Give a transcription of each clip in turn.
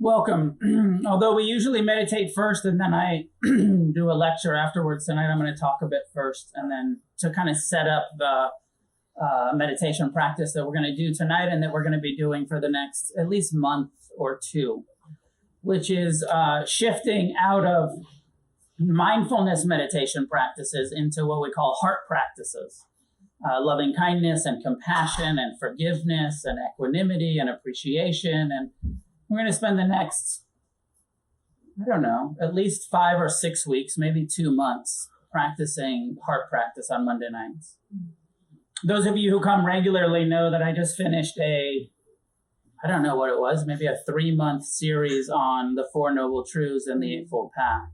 Welcome. Although we usually meditate first and then I do a lecture afterwards, tonight I'm going to talk a bit first and then to kind of set up the meditation practice that we're going to do tonight and that we're going to be doing for the next at least month or two, which is shifting out of mindfulness meditation practices into what we call heart practices. Loving kindness and compassion and forgiveness and equanimity and appreciation. And we're going to spend the next, I don't know, at least 5 or 6 weeks, maybe 2 months practicing heart practice on Monday nights. Those of you who come regularly know that I just finished I don't know what it was, maybe a 3-month series on the Four Noble Truths and the Eightfold Path.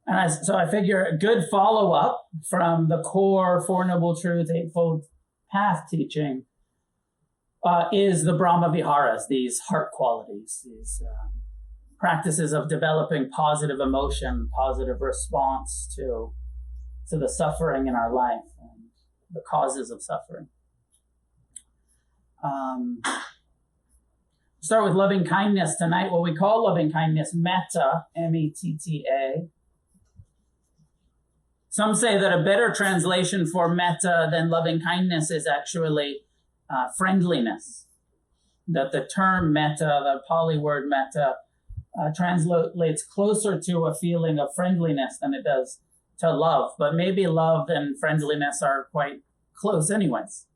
And so I figure a good follow-up from the core Four Noble Truths, Eightfold Path teaching is the Brahmavihārās, these heart qualities, these practices of developing positive emotion, positive response to the suffering in our life and the causes of suffering. Start with loving kindness tonight, what we call loving kindness, metta, M-E-T-T-A. Some say that a better translation for metta than loving kindness is actually friendliness. That the term metta, the Pali word metta, translates closer to a feeling of friendliness than it does to love. But maybe love and friendliness are quite close anyways.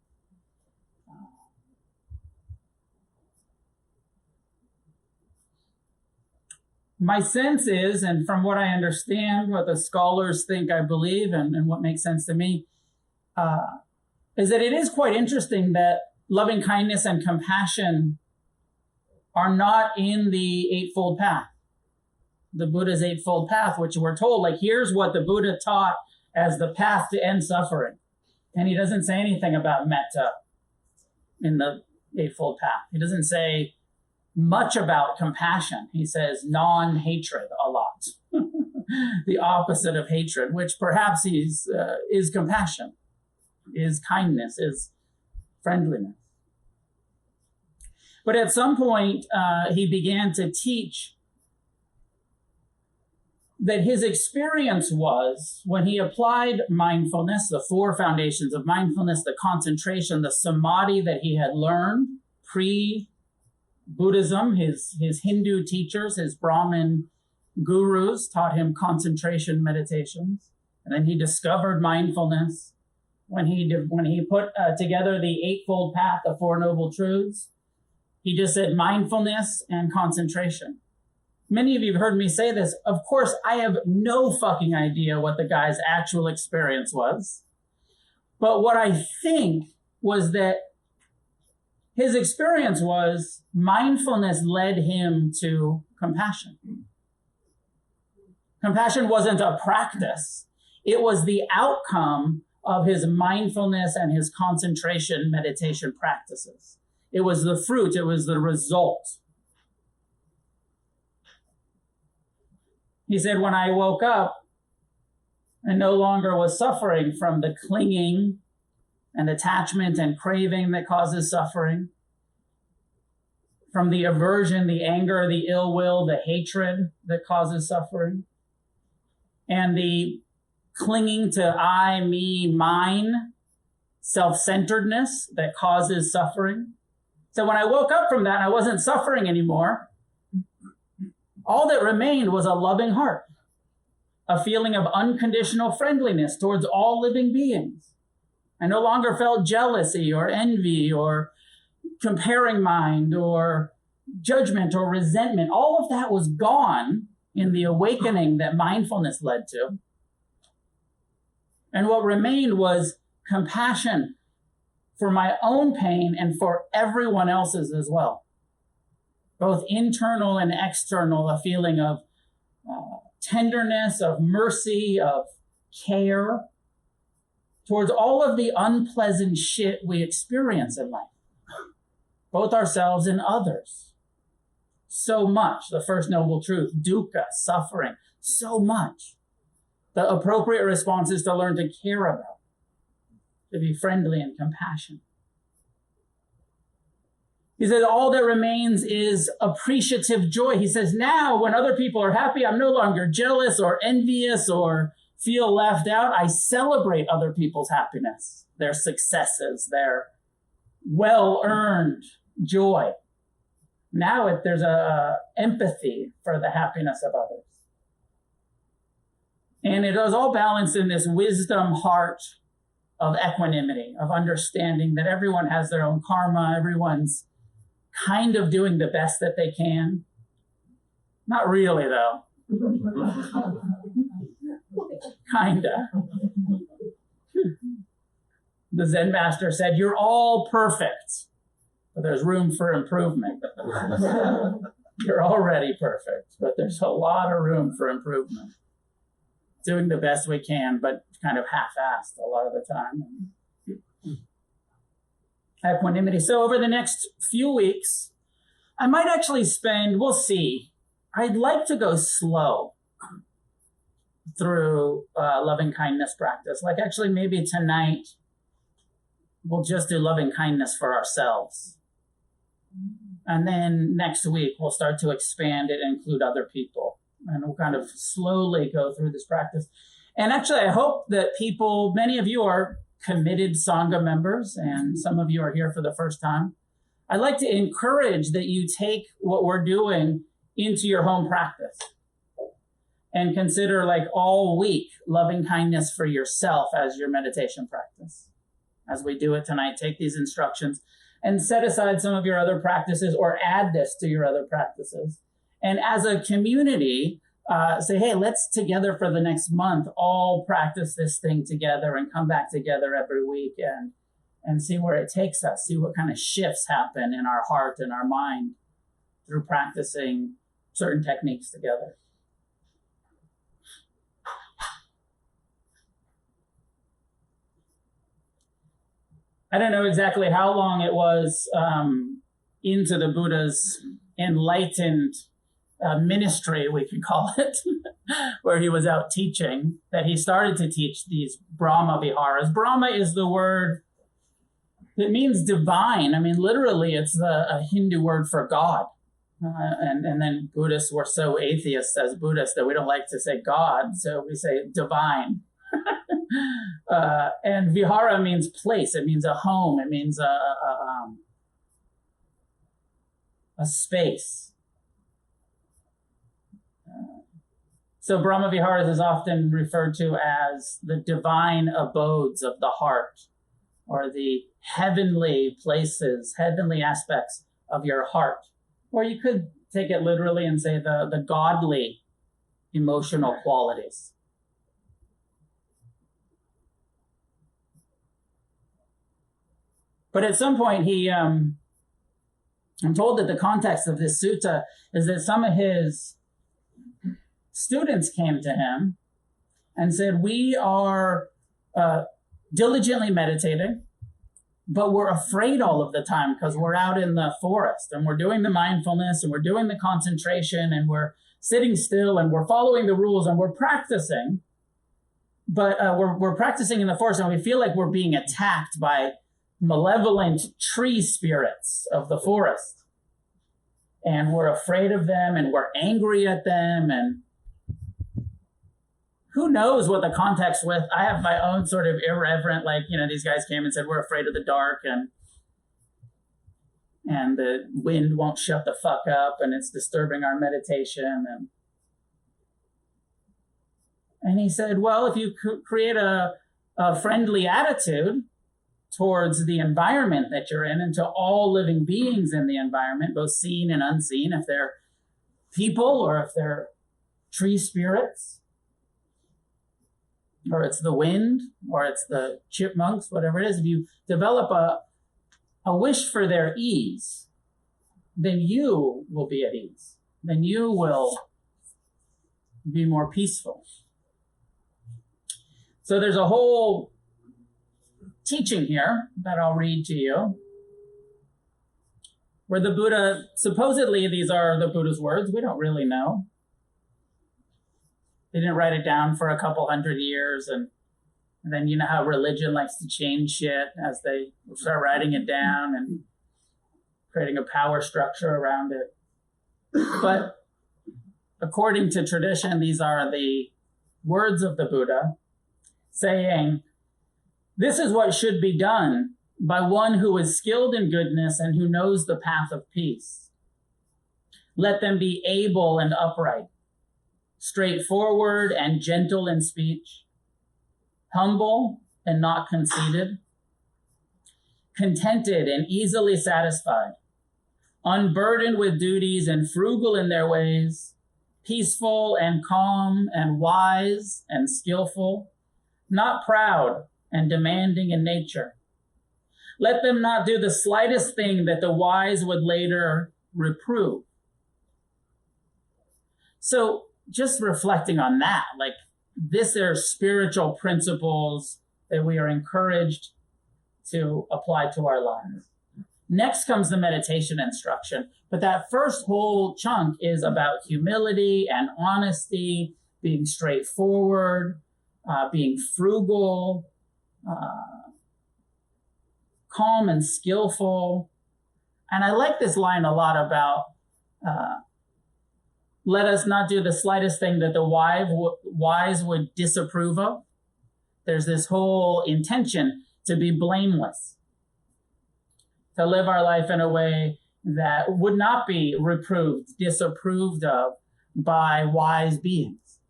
My sense is, and from what I understand, what the scholars think I believe, and what makes sense to me, is that it is quite interesting that loving kindness and compassion are not in the Eightfold Path, the Buddha's Eightfold Path, which we're told, like, here's what the Buddha taught as the path to end suffering. And he doesn't say anything about metta in the Eightfold Path. He doesn't say much about compassion. He says non-hatred a lot. The opposite of hatred, which perhaps is compassion, is kindness, is friendliness. But at some point, he began to teach that his experience was when he applied mindfulness, the 4 foundations of mindfulness, the concentration, the samadhi that he had learned pre-Buddhism, his Hindu teachers, his Brahmin gurus taught him concentration meditations. And then he discovered mindfulness when he put together the Eightfold Path, the Four Noble Truths. He just said mindfulness and concentration. Many of you have heard me say this. Of course, I have no fucking idea what the guy's actual experience was. But what I think was that his experience was mindfulness led him to compassion. Compassion wasn't a practice. It was the outcome of his mindfulness and his concentration meditation practices. It was the fruit. It was the result. He said, when I woke up, I no longer was suffering from the clinging and attachment and craving that causes suffering, from the aversion, the anger, the ill will, the hatred that causes suffering, and the clinging to I, me, mine, self-centeredness that causes suffering. So when I woke up from that, I wasn't suffering anymore. All that remained was a loving heart, a feeling of unconditional friendliness towards all living beings. I no longer felt jealousy or envy or comparing mind or judgment or resentment. All of that was gone in the awakening that mindfulness led to. And what remained was compassion for my own pain and for everyone else's as well. Both internal and external, a feeling of tenderness, of mercy, of care towards all of the unpleasant shit we experience in life, both ourselves and others. So much, the first noble truth, dukkha, suffering, so much. The appropriate response is to learn to care about, to be friendly and compassionate. He says, all that remains is appreciative joy. He says, now when other people are happy, I'm no longer jealous or envious or feel left out. I celebrate other people's happiness, their successes, their well-earned joy. Now there's a empathy for the happiness of others. And it is all balanced in this wisdom heart of equanimity, of understanding that everyone has their own karma, everyone's kind of doing the best that they can. Not really, though. Kinda. The Zen master said, you're all perfect, but there's room for improvement. You're already perfect, but there's a lot of room for improvement. Doing the best we can, but kind of half-assed a lot of the time. Equanimity. So over the next few weeks, I might actually spend, we'll see. I'd like to go slow through loving kindness practice. Like actually maybe tonight, we'll just do loving kindness for ourselves. And then next week, we'll start to expand it and include other people. And we'll kind of slowly go through this practice. And actually, I hope that people, many of you are committed Sangha members, and some of you are here for the first time. I'd like to encourage that you take what we're doing into your home practice and consider like all week loving kindness for yourself as your meditation practice. As we do it tonight, take these instructions and set aside some of your other practices or add this to your other practices. And as a community, say, hey, let's together for the next month all practice this thing together and come back together every week and see where it takes us, see what kind of shifts happen in our heart and our mind through practicing certain techniques together. I don't know exactly how long it was into the Buddha's enlightened ministry, we could call it, where he was out teaching, that he started to teach these Brahmavihārās. Brahma is the word that means divine. I mean, literally, it's a Hindu word for God. And then Buddhists, we're so atheists as Buddhists that we don't like to say God, so we say divine. And vihara means place. It means a home. It means a space. So Brahmaviharas is often referred to as the divine abodes of the heart, or the heavenly places, heavenly aspects of your heart. Or you could take it literally and say the godly emotional qualities. But at some point, I'm told that the context of this sutta is that some of his students came to him and said, we are diligently meditating, but we're afraid all of the time because we're out in the forest and we're doing the mindfulness and we're doing the concentration and we're sitting still and we're following the rules and we're practicing, but we're practicing in the forest and we feel like we're being attacked by malevolent tree spirits of the forest. And we're afraid of them and we're angry at them, and who knows what the context with. I have my own sort of irreverent, like, these guys came and said, we're afraid of the dark and the wind won't shut the fuck up and it's disturbing our meditation. And he said, well, if you create a friendly attitude towards the environment that you're in and to all living beings in the environment, both seen and unseen, if they're people or if they're tree spirits, or it's the wind, or it's the chipmunks, whatever it is, if you develop a wish for their ease, then you will be at ease. Then you will be more peaceful. So there's a whole teaching here that I'll read to you, where the Buddha, supposedly these are the Buddha's words, we don't really know. They didn't write it down for a couple hundred years, and then you know how religion likes to change shit as they start writing it down and creating a power structure around it. But according to tradition, these are the words of the Buddha saying, this is what should be done by one who is skilled in goodness and who knows the path of peace. Let them be able and upright, straightforward and gentle in speech, humble and not conceited, contented and easily satisfied, unburdened with duties and frugal in their ways, peaceful and calm and wise and skillful, not proud and demanding in nature. Let them not do the slightest thing that the wise would later reprove. So just reflecting on that, like these are spiritual principles that we are encouraged to apply to our lives. Next comes the meditation instruction, but that first whole chunk is about humility and honesty, being straightforward, being frugal, calm and skillful. And I like this line a lot about, let us not do the slightest thing that the wise would disapprove of. There's this whole intention to be blameless, to live our life in a way that would not be reproved, disapproved of by wise beings.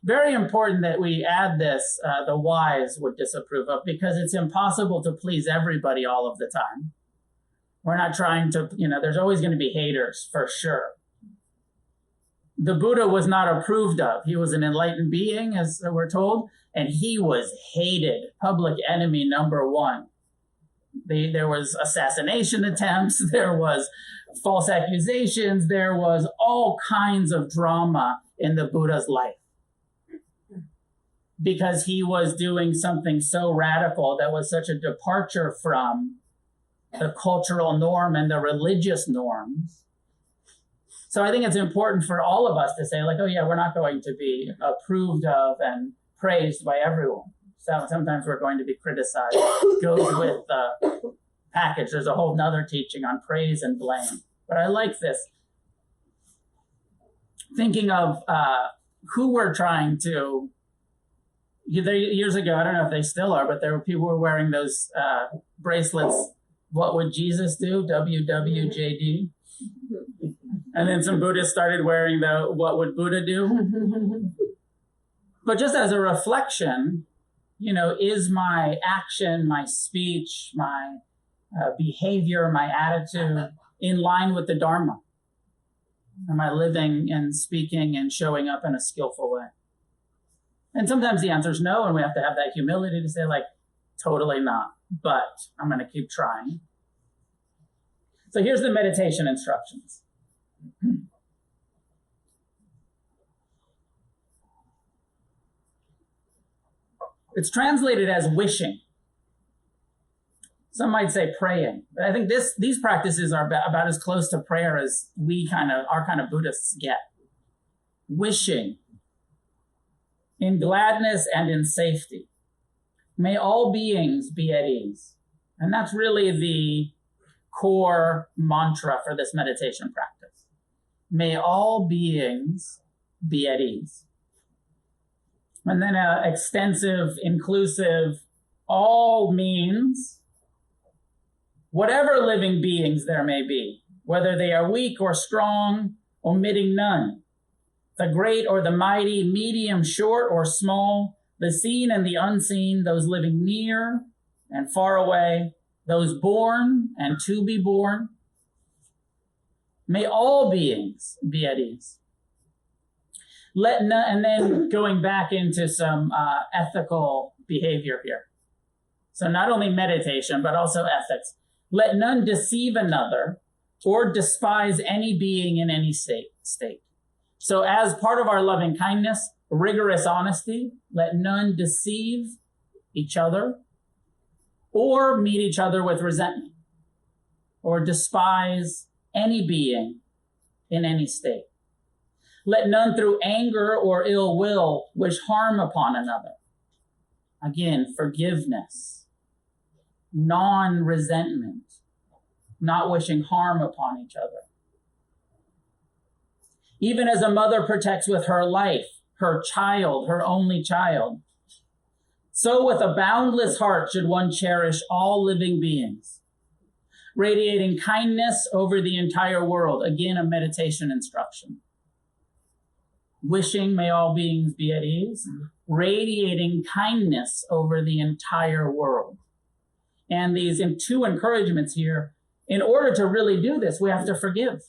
Very important that we add this, the wise would disapprove of, because it's impossible to please everybody all of the time. We're not trying to, there's always going to be haters for sure. The Buddha was not approved of. He was an enlightened being, as we're told, and he was hated, public enemy number one. There was assassination attempts, there was false accusations, there was all kinds of drama in the Buddha's life, because he was doing something so radical that was such a departure from the cultural norm and the religious norms. So I think it's important for all of us to say, like, oh yeah, we're not going to be approved of and praised by everyone. So sometimes we're going to be criticized. It goes with the package. There's a whole nother teaching on praise and blame. But I like this. Thinking of who we're trying to, years ago, I don't know if they still are, but there were people who were wearing those bracelets. What would Jesus do? WWJD. And then some Buddhists started wearing the what would Buddha do? But just as a reflection, is my action, my speech, my behavior, my attitude in line with the Dharma? Am I living and speaking and showing up in a skillful way? And sometimes the answer is no, and we have to have that humility to say, like, totally not, but I'm going to keep trying. So here's the meditation instructions. It's translated as wishing. Some might say praying, but I think these practices are about as close to prayer as our kind of Buddhists get. Wishing in gladness and in safety. May all beings be at ease. And that's really the core mantra for this meditation practice. May all beings be at ease. And then extensive, inclusive, all means whatever living beings there may be, whether they are weak or strong, omitting none, the great or the mighty, medium, short or small, the seen and the unseen, those living near and far away, those born and to be born. May all beings be at ease. And then going back into some ethical behavior here. So not only meditation, but also ethics. Let none deceive another or despise any being in any state. So as part of our loving kindness, rigorous honesty, let none deceive each other or meet each other with resentment or despise any being in any state. Let none through anger or ill will wish harm upon another. Again, forgiveness, non-resentment, not wishing harm upon each other. Even as a mother protects with her life, her child, her only child, so with a boundless heart should one cherish all living beings, radiating kindness over the entire world. Again, a meditation instruction. Wishing may all beings be at ease, radiating kindness over the entire world. And these two encouragements here, in order to really do this, we have to forgive.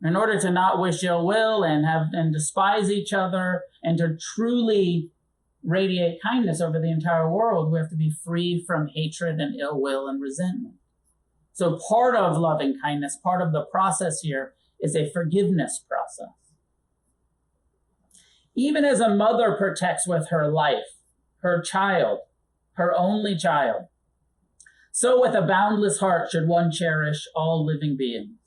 In order to not wish ill will and despise each other and to truly radiate kindness over the entire world, we have to be free from hatred and ill will and resentment. So part of loving kindness, part of the process here is a forgiveness process. Even as a mother protects with her life, her child, her only child, so with a boundless heart should one cherish all living beings,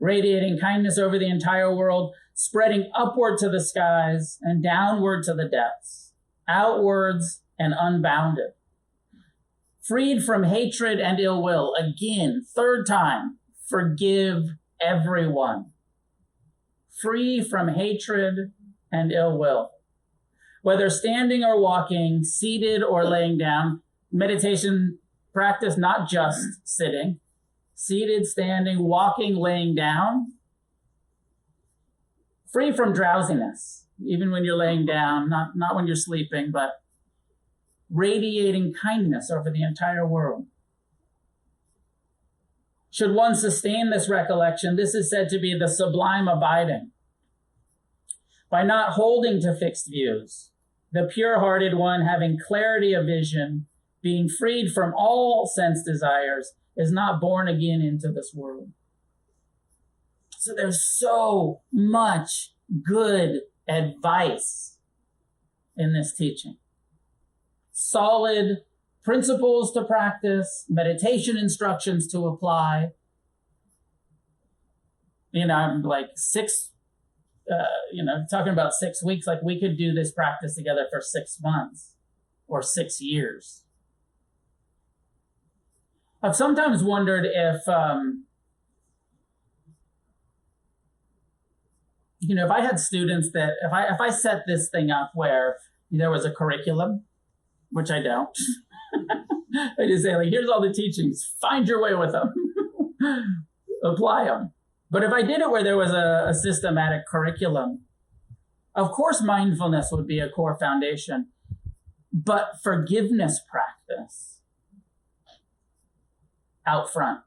radiating kindness over the entire world, spreading upward to the skies and downward to the depths, outwards and unbounded. Freed from hatred and ill will, again, third time, forgive everyone. Free from hatred and ill will. Whether standing or walking, seated or laying down, meditation practice, not just sitting, seated, standing, walking, laying down. Free from drowsiness, even when you're laying down, not when you're sleeping, but radiating kindness over the entire world. Should one sustain this recollection, this is said to be the sublime abiding. By not holding to fixed views, the pure-hearted one having clarity of vision, being freed from all sense desires, is not born again into this world. So there's so much good advice in this teaching. Solid principles to practice, meditation instructions to apply. I'm like talking about 6 weeks, like we could do this practice together for 6 months or 6 years. I've sometimes wondered if I had students that if I set this thing up where there was a curriculum, which I don't, I just say, like, here's all the teachings, find your way with them, apply them. But if I did it where there was a systematic curriculum, of course mindfulness would be a core foundation, but forgiveness practice out front.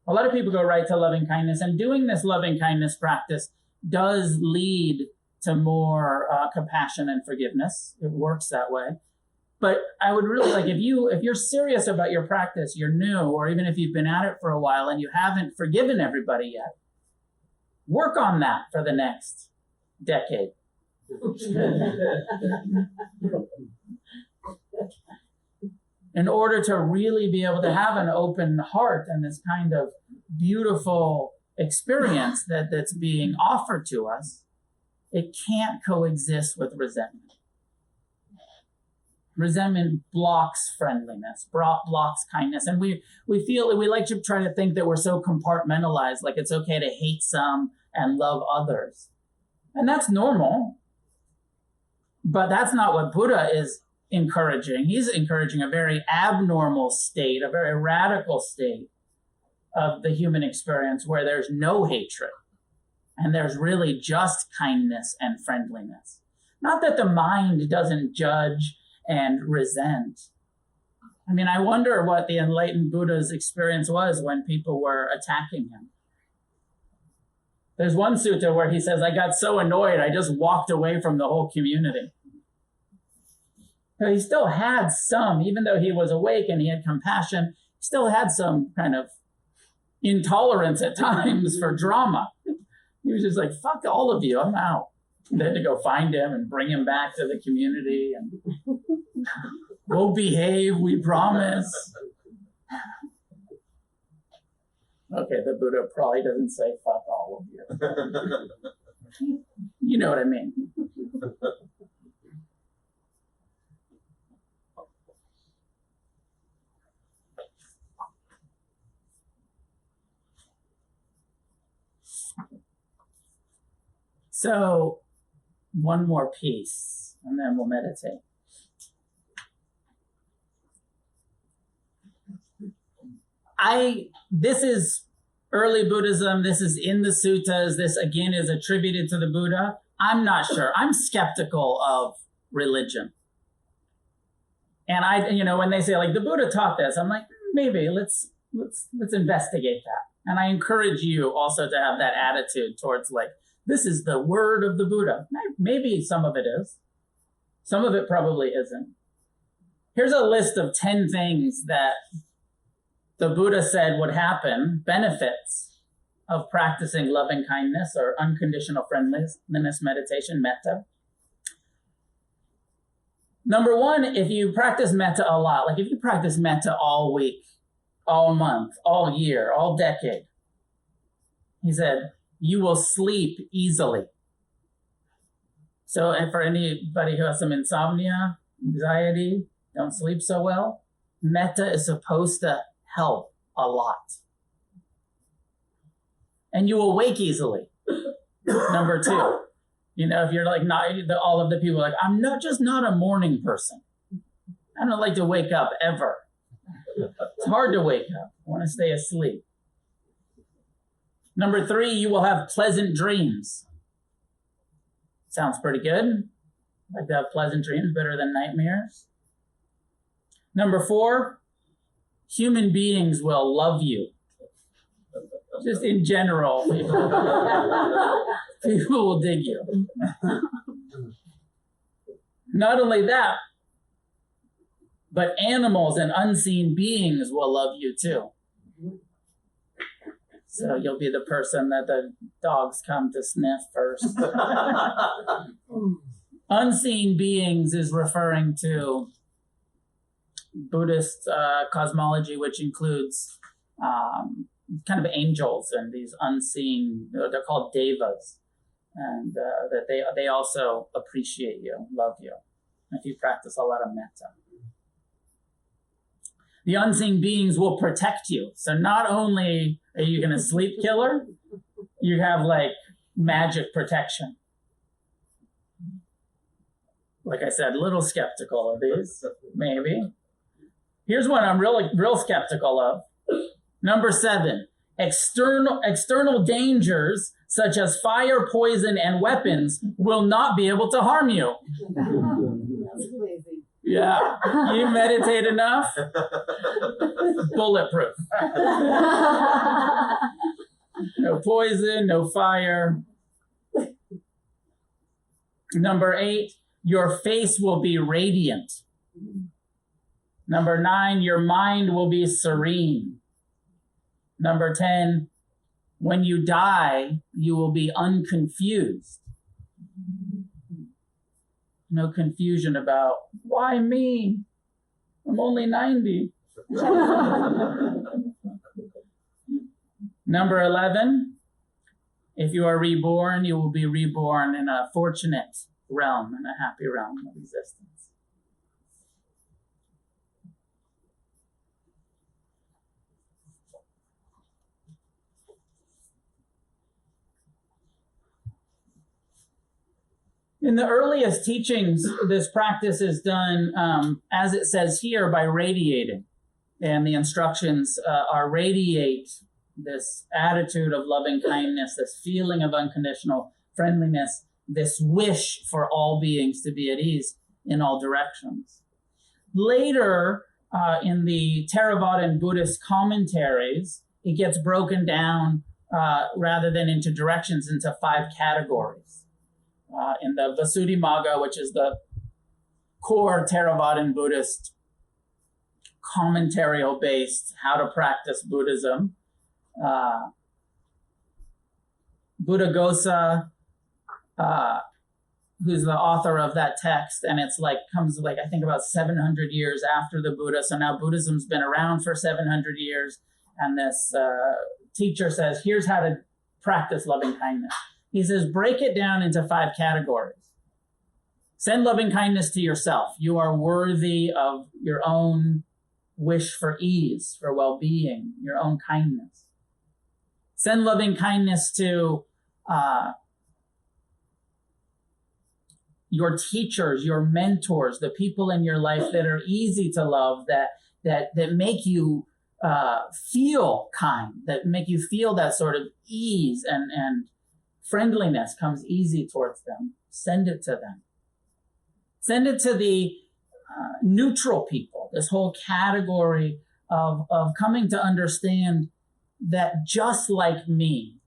A lot of people go right to loving kindness, and doing this loving kindness practice does lead to more compassion and forgiveness. It works that way. But I would really like, if you're serious about your practice, you're new, or even if you've been at it for a while and you haven't forgiven everybody yet, work on that for the next decade. In order to really be able to have an open heart and this kind of beautiful experience that's being offered to us, it can't coexist with resentment. Resentment blocks friendliness, blocks kindness. And we like to try to think that we're so compartmentalized, like it's okay to hate some and love others. And that's normal. But that's not what Buddha is encouraging. He's encouraging a very abnormal state, a very radical state of the human experience where there's no hatred and there's really just kindness and friendliness. Not that the mind doesn't judge and resent. I mean, I wonder what the enlightened Buddha's experience was when people were attacking him. There's one sutta where he says, I got so annoyed, I just walked away from the whole community. So he still had some, even though he was awake and he had compassion, he still had some kind of intolerance at times for drama. He was just like, fuck all of you, I'm out. They had to go find him and bring him back to the community and we'll behave, we promise. Okay, the Buddha probably doesn't say fuck all of you. You know what I mean. So one more piece, and then we'll meditate. This is early Buddhism. This is in the suttas. This, again, is attributed to the Buddha. I'm not sure. I'm skeptical of religion. And when they say, like, the Buddha taught this, I'm like, maybe let's investigate that. And I encourage you also to have that attitude towards, like, this is the word of the Buddha. Maybe some of it is. Some of it probably isn't. Here's a list of 10 things that the Buddha said would happen, benefits of practicing loving kindness or unconditional friendliness meditation, metta. Number one, if you practice metta a lot, like if you practice metta all week, all month, all year, all decade, he said, you will sleep easily. So, and for anybody who has some insomnia, anxiety, don't sleep so well, metta is supposed to help a lot. And you will wake easily. Number two, if you're like not all of the people are like, I'm not a morning person. I don't like to wake up ever. It's hard to wake up. I want to stay asleep. Number three, you will have pleasant dreams. Sounds pretty good. Like to have pleasant dreams, better than nightmares. Number four, human beings will love you. Just in general, people will dig you. Not only that, but animals and unseen beings will love you too. So you'll be the person that the dogs come to sniff first. Unseen beings is referring to Buddhist cosmology, which includes kind of angels and these unseen, they're called devas, and that they also appreciate you, love you, if you practice a lot of metta. The unseen beings will protect you. So not only are you going to sleep killer, you have like magic protection. Like I said, a little skeptical of these, maybe. Here's one I'm real skeptical of. Number 7, external dangers such as fire, poison, and weapons will not be able to harm you. Yeah, you meditate enough, bulletproof. No poison, no fire. Number 8, your face will be radiant. Number 9, your mind will be serene. Number 10, when you die, you will be unconfused. No confusion about, why me? I'm only 90. Number 11, if you are reborn, you will be reborn in a fortunate realm, in a happy realm of existence. In the earliest teachings, this practice is done, as it says here, by radiating. And the instructions are radiate this attitude of loving kindness, this feeling of unconditional friendliness, this wish for all beings to be at ease in all directions. Later, in the Theravadan Buddhist commentaries, it gets broken down rather than into directions, into 5 categories. In the Visuddhimagga, which is the core Theravadan Buddhist commentarial-based how to practice Buddhism, Buddhaghosa, who's the author of that text, and it's comes I think about 700 years after the Buddha. So now Buddhism's been around for 700 years, and this teacher says, here's how to practice loving kindness. He says, break it down into 5 categories. Send loving kindness to yourself. You are worthy of your own wish for ease, for well-being, your own kindness. Send loving kindness to your teachers, your mentors, the people in your life that are easy to love, that make you feel kind, that make you feel that sort of ease and friendliness comes easy towards them. Send it to them. Send it to the neutral people, this whole category of coming to understand that just like me,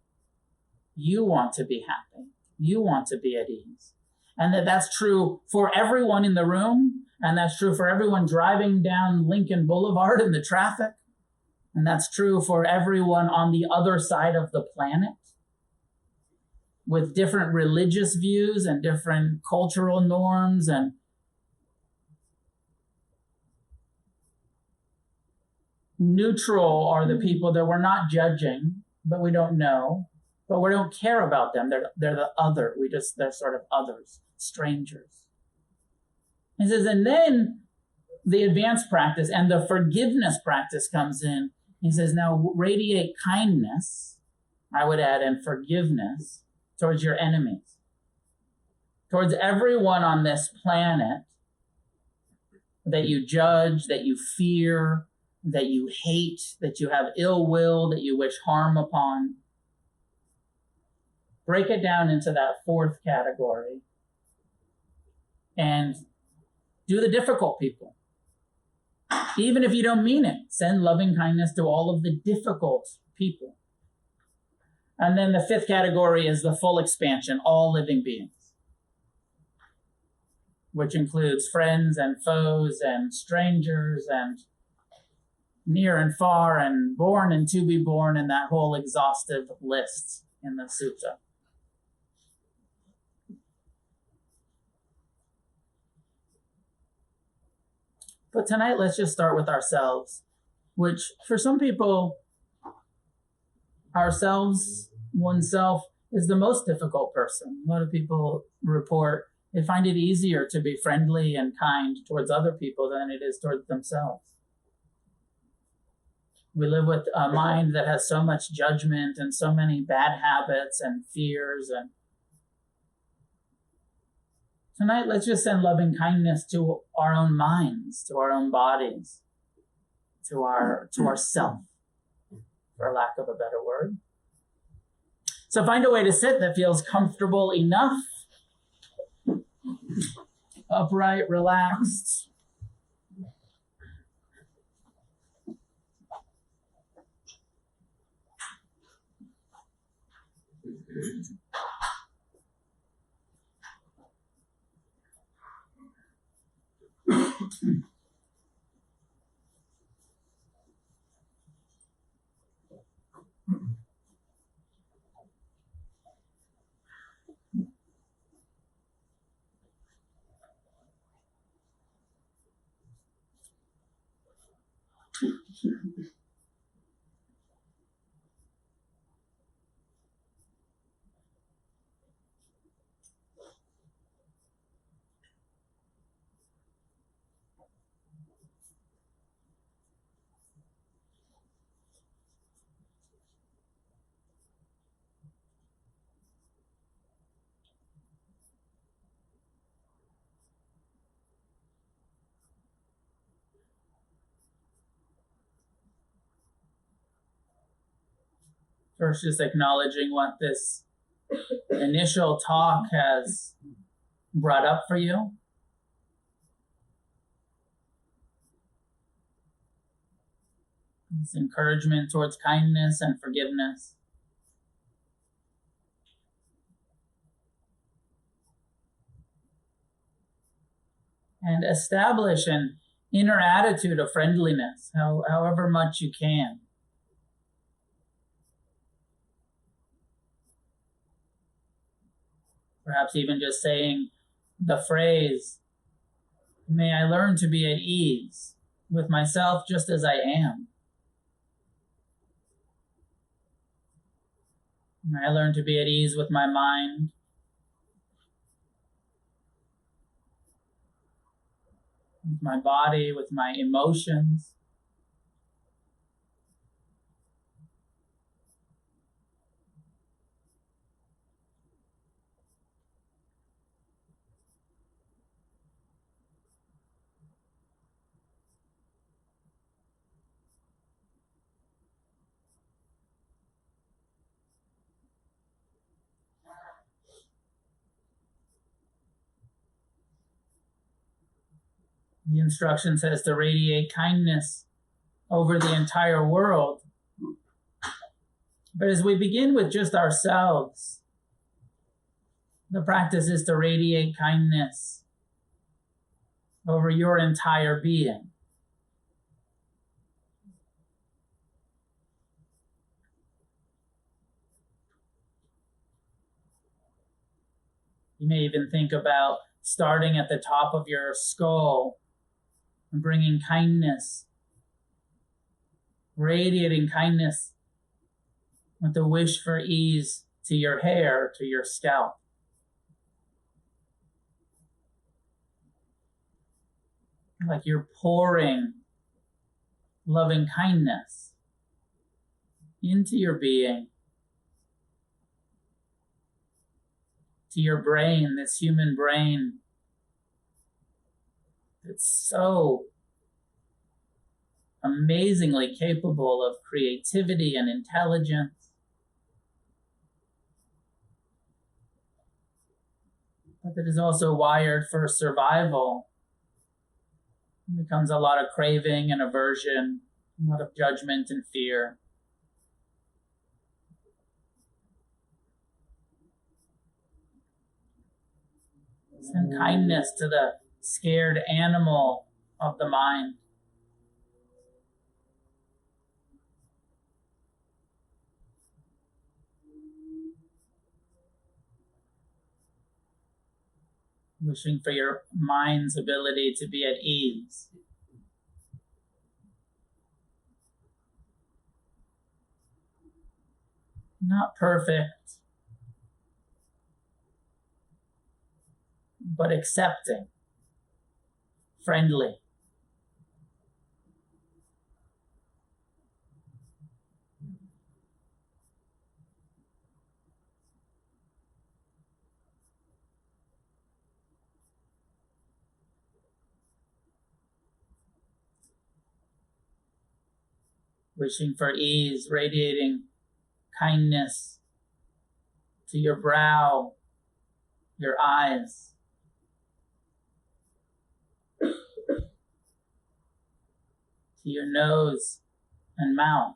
you want to be happy. You want to be at ease. And that's true for everyone in the room. And that's true for everyone driving down Lincoln Boulevard in the traffic. And that's true for everyone on the other side of the planet with different religious views and different cultural norms. And neutral are the people that we're not judging, but we don't know, but we don't care about them. They're the other. They're sort of others, strangers. He says, and then the advanced practice and the forgiveness practice comes in. He says, now radiate kindness, I would add, and forgiveness towards your enemies, towards everyone on this planet that you judge, that you fear, that you hate, that you have ill will, that you wish harm upon. Break it down into that fourth category and do the difficult people. Even if you don't mean it, send loving kindness to all of the difficult people. And then the fifth category is the full expansion, all living beings, which includes friends and foes and strangers and near and far and born and to be born, and that whole exhaustive list in the sutta. But tonight, let's just start with ourselves, which for some people, oneself, is the most difficult person. A lot of people report they find it easier to be friendly and kind towards other people than it is towards themselves. We live with a mind that has so much judgment and so many bad habits and fears. And tonight, let's just send loving kindness to our own minds, to our own bodies, to our self, for lack of a better word. So find a way to sit that feels comfortable enough, upright, relaxed. First, just acknowledging what this initial talk has brought up for you. It's encouragement towards kindness and forgiveness. And establish an inner attitude of friendliness, however much you can. Perhaps even just saying the phrase, may I learn to be at ease with myself just as I am. May I learn to be at ease with my mind, with my body, with my emotions. The instruction says to radiate kindness over the entire world. But as we begin with just ourselves, the practice is to radiate kindness over your entire being. You may even think about starting at the top of your skull and bringing kindness, radiating kindness with the wish for ease to your hair, to your scalp. Like you're pouring loving kindness into your being, to your brain, this human brain that's so amazingly capable of creativity and intelligence, but that is also wired for survival. It becomes a lot of craving and aversion, a lot of judgment and fear. Send kindness to the scared animal of the mind. Wishing for your mind's ability to be at ease. Not perfect, but accepting, friendly. Wishing for ease, radiating kindness to your brow, your eyes, to your nose and mouth.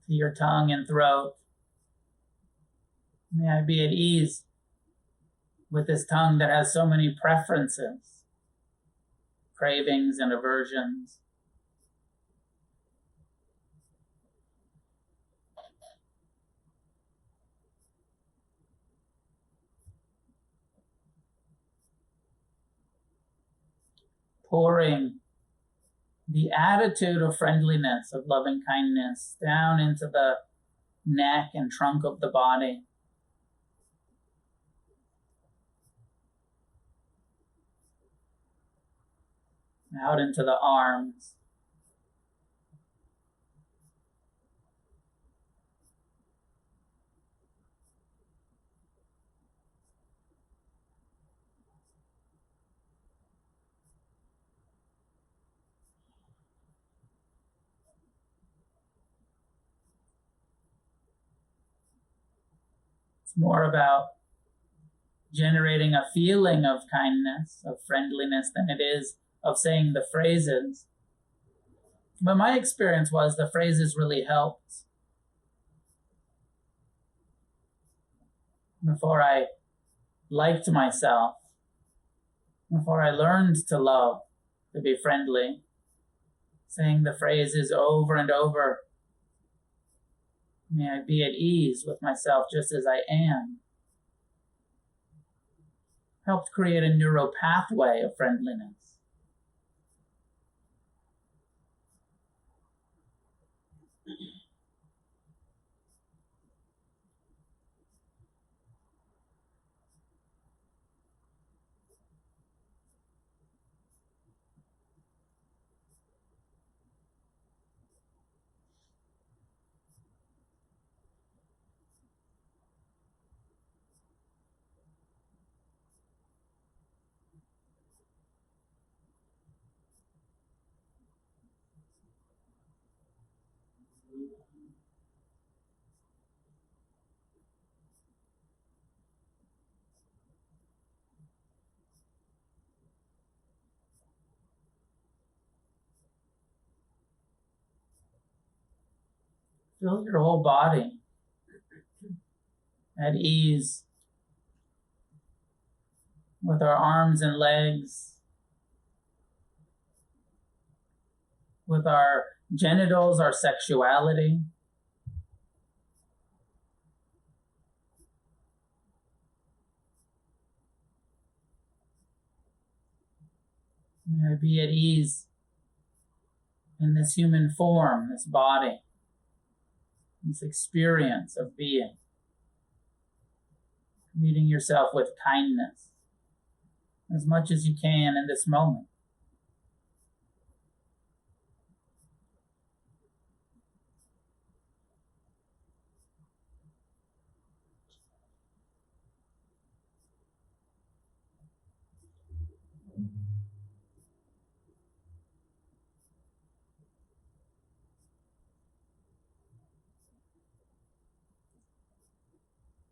To your tongue and throat. May I be at ease with this tongue that has so many preferences, cravings and aversions. Pouring the attitude of friendliness, of loving kindness, down into the neck and trunk of the body. Out into the arms. It's more about generating a feeling of kindness, of friendliness, than it is of saying the phrases. But my experience was the phrases really helped. Before I liked myself, before I learned to love, to be friendly, saying the phrases over and over, may I be at ease with myself just as I am, helped create a neural pathway of friendliness. Feel your whole body at ease with our arms and legs, with our genitals, our sexuality. May I be at ease in this human form, this body, this experience of being. Meeting yourself with kindness as much as you can in this moment.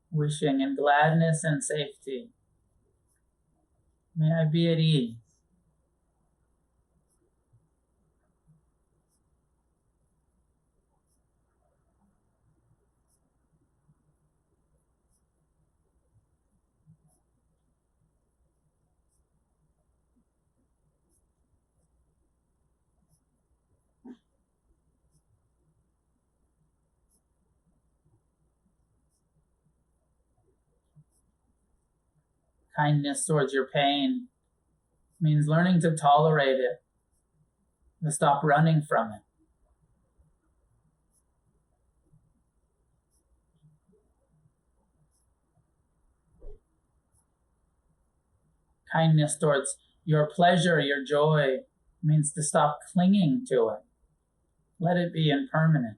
Wishing in gladness and safety. May I be at ease. Kindness towards your pain means learning to tolerate it, to stop running from it. Kindness towards your pleasure, your joy, means to stop clinging to it. Let it be impermanent.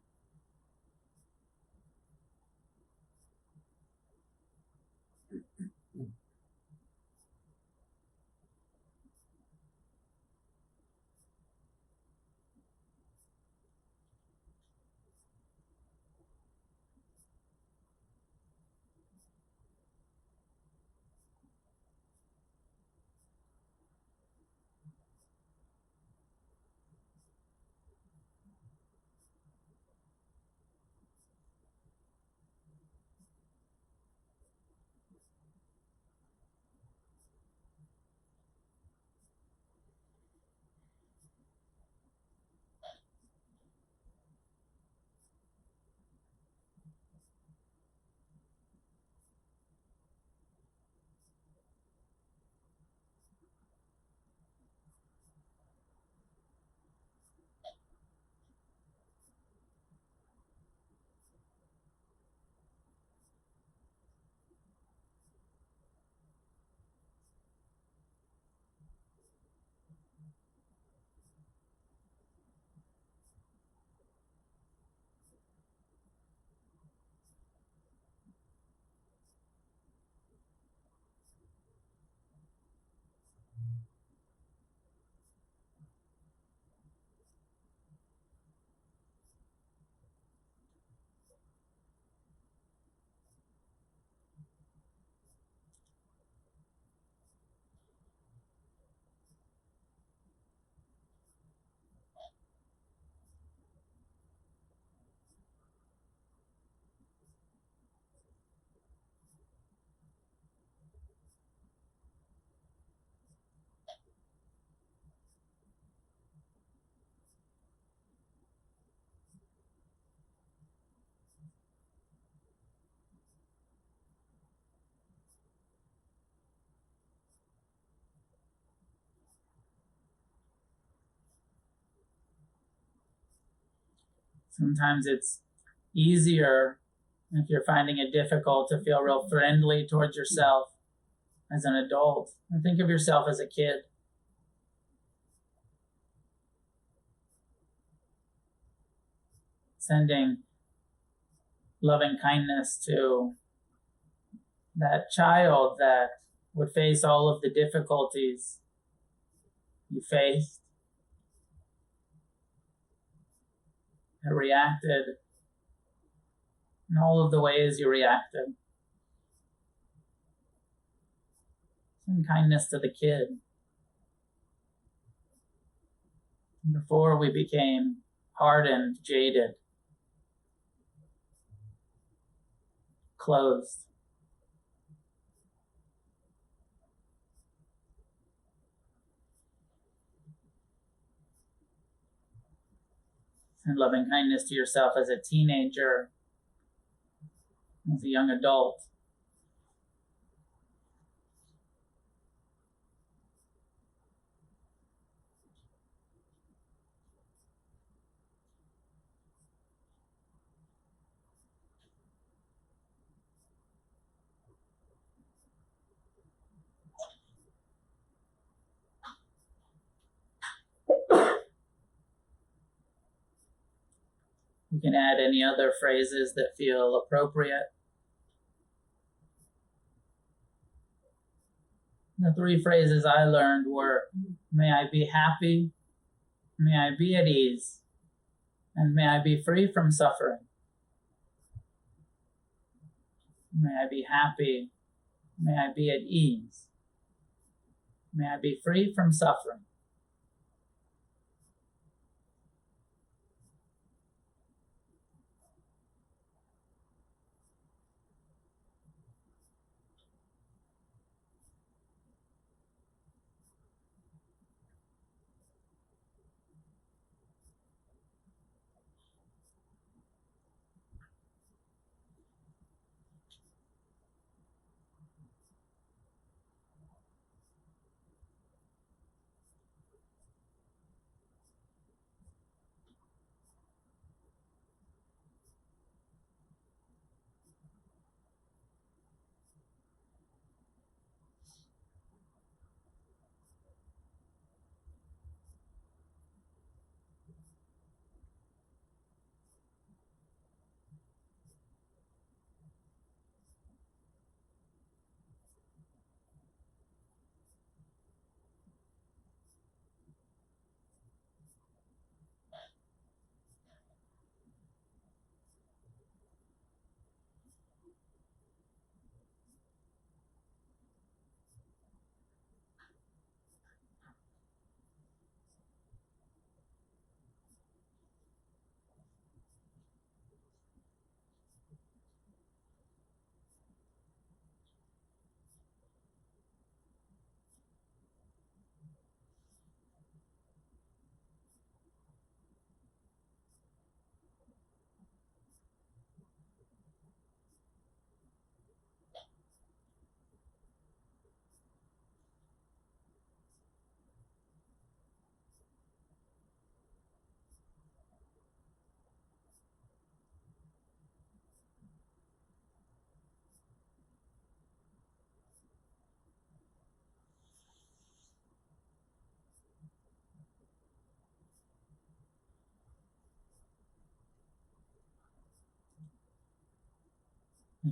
Sometimes it's easier, if you're finding it difficult, to feel real friendly towards yourself as an adult. And think of yourself as a kid. Sending loving kindness to that child that would face all of the difficulties you faced, that reacted in all of the ways you reacted. Send kindness to the kid. Before we became hardened, jaded, closed. And loving kindness to yourself as a teenager, as a young adult. You can add any other phrases that feel appropriate. The 3 phrases I learned were, may I be happy, may I be at ease, and may I be free from suffering. May I be happy, may I be at ease, may I be free from suffering.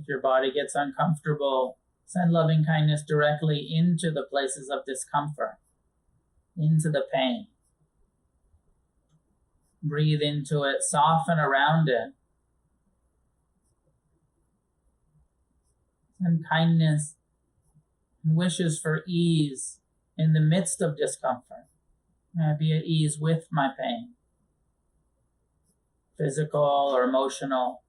If your body gets uncomfortable, send loving kindness directly into the places of discomfort, into the pain. Breathe into it, soften around it. Send kindness and wishes for ease in the midst of discomfort. May I be at ease with my pain, physical or emotional.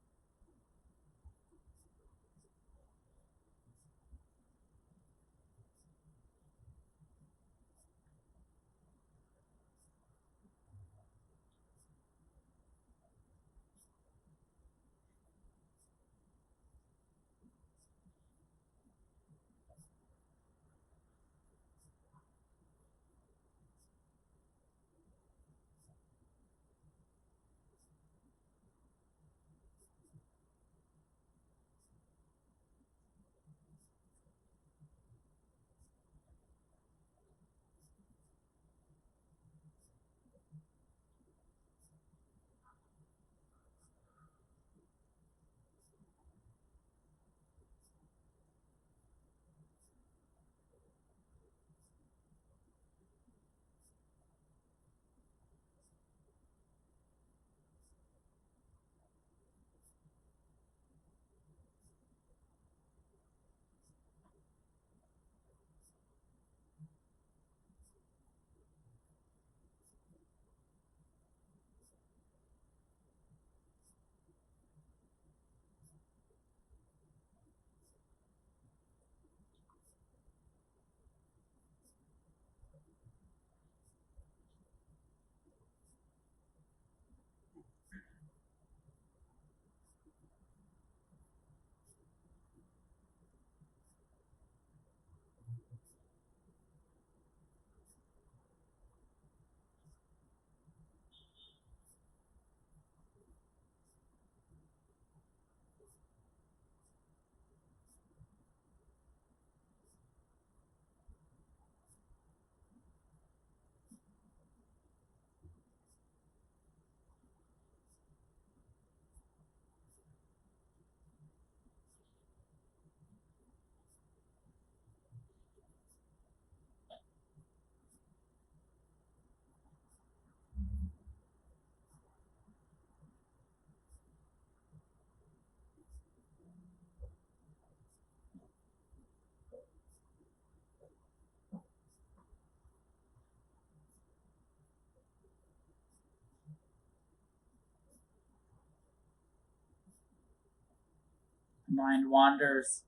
mind wanders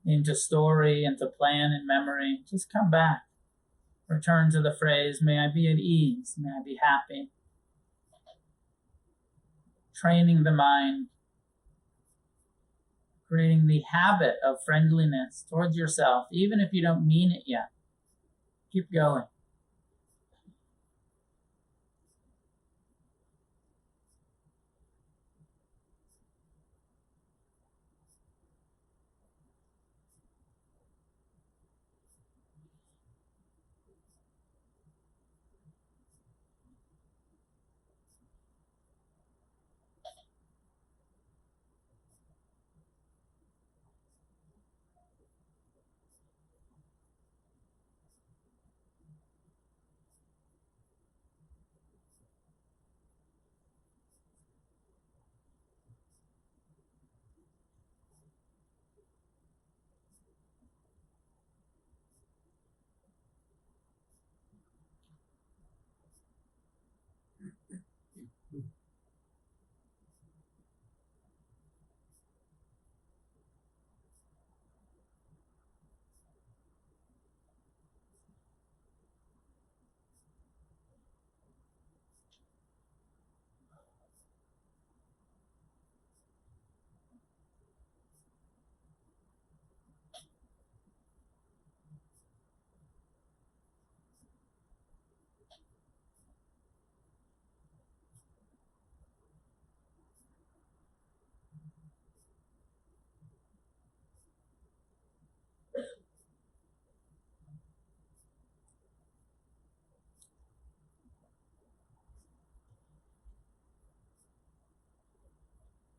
into story, into plan and memory, just come back. Return to the phrase, may I be at ease, may I be happy. Training the mind, creating the habit of friendliness towards yourself, even if you don't mean it yet. Keep going.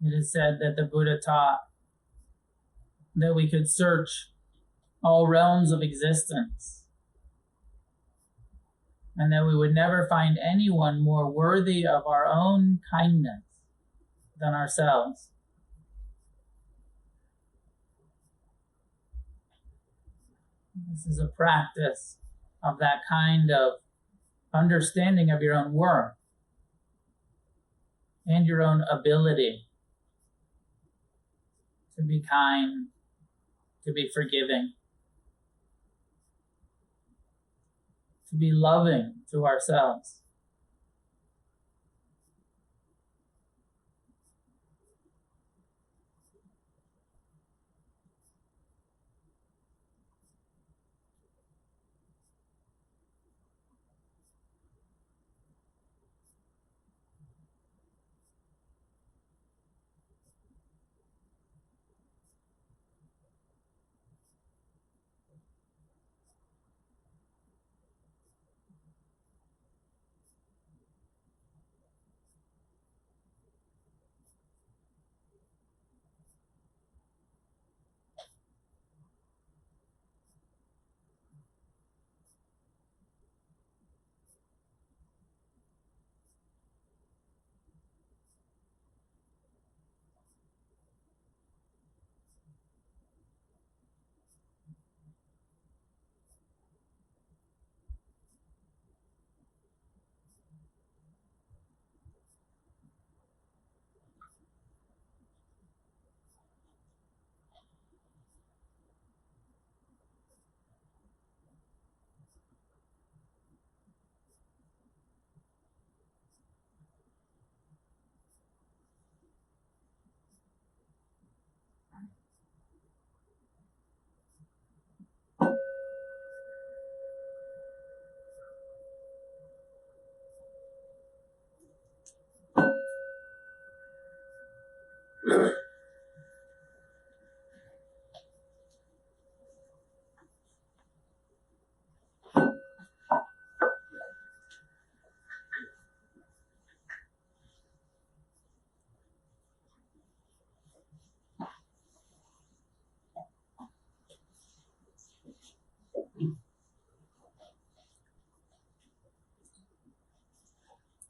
It is said that the Buddha taught that we could search all realms of existence and that we would never find anyone more worthy of our own kindness than ourselves. This is a practice of that kind of understanding of your own worth and your own ability to be kind, to be forgiving, to be loving to ourselves.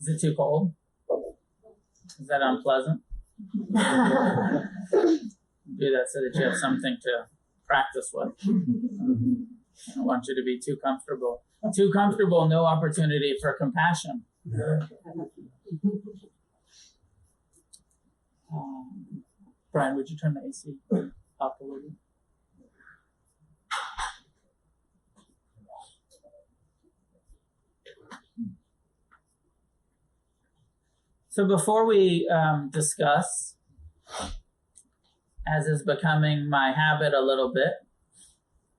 Is it too cold? Is that unpleasant? Do that so that you have something to practice with. I don't want you to be too comfortable. Too comfortable, no opportunity for compassion. Brian, would you turn the AC up a little bit? So before we discuss, as is becoming my habit a little bit,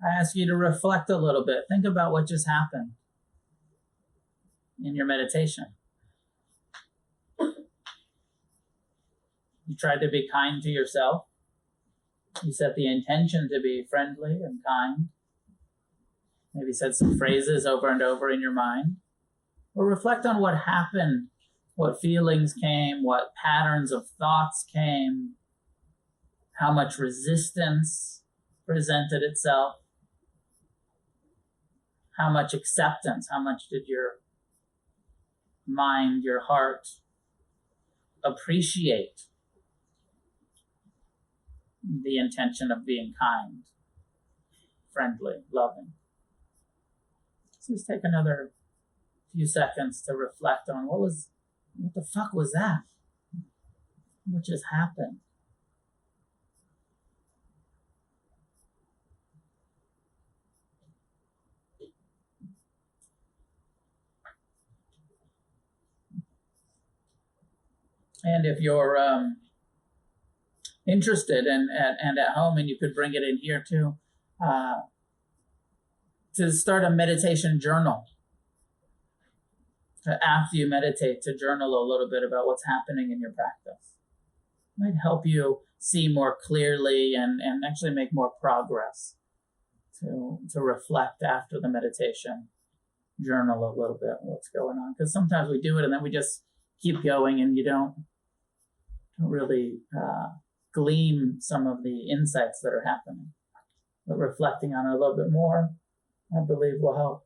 I ask you to reflect a little bit. Think about what just happened in your meditation. You tried to be kind to yourself. You set the intention to be friendly and kind. Maybe said some phrases over and over in your mind. Or reflect on what happened, what feelings came, what patterns of thoughts came, how much resistance presented itself, how much acceptance, how much did your mind, your heart appreciate the intention of being kind, friendly, loving. So just take another few seconds to reflect on what the fuck was that? What just happened? And if you're interested and at home, and you could bring it in here too, to start a meditation journal. After you meditate, to journal a little bit about what's happening in your practice. It might help you see more clearly and actually make more progress. To reflect after the meditation, journal a little bit what's going on. Because sometimes we do it and then we just keep going and you don't really glean some of the insights that are happening. But reflecting on it a little bit more, I believe, will help.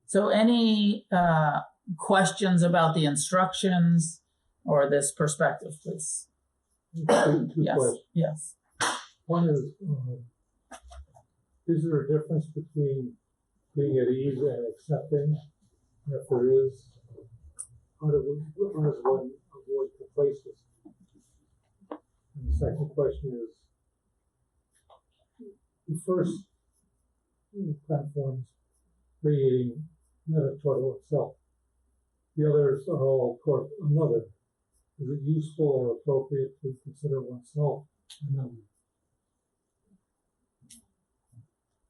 So any questions about the instructions or this perspective, please? Two Yes. questions. Yes. One is there a difference between being at ease and accepting? If there is, how does one avoid complacency? And the second question is, the first platforms creating metta toward oneself. The others are all toward another. Is it useful or appropriate to consider oneself another?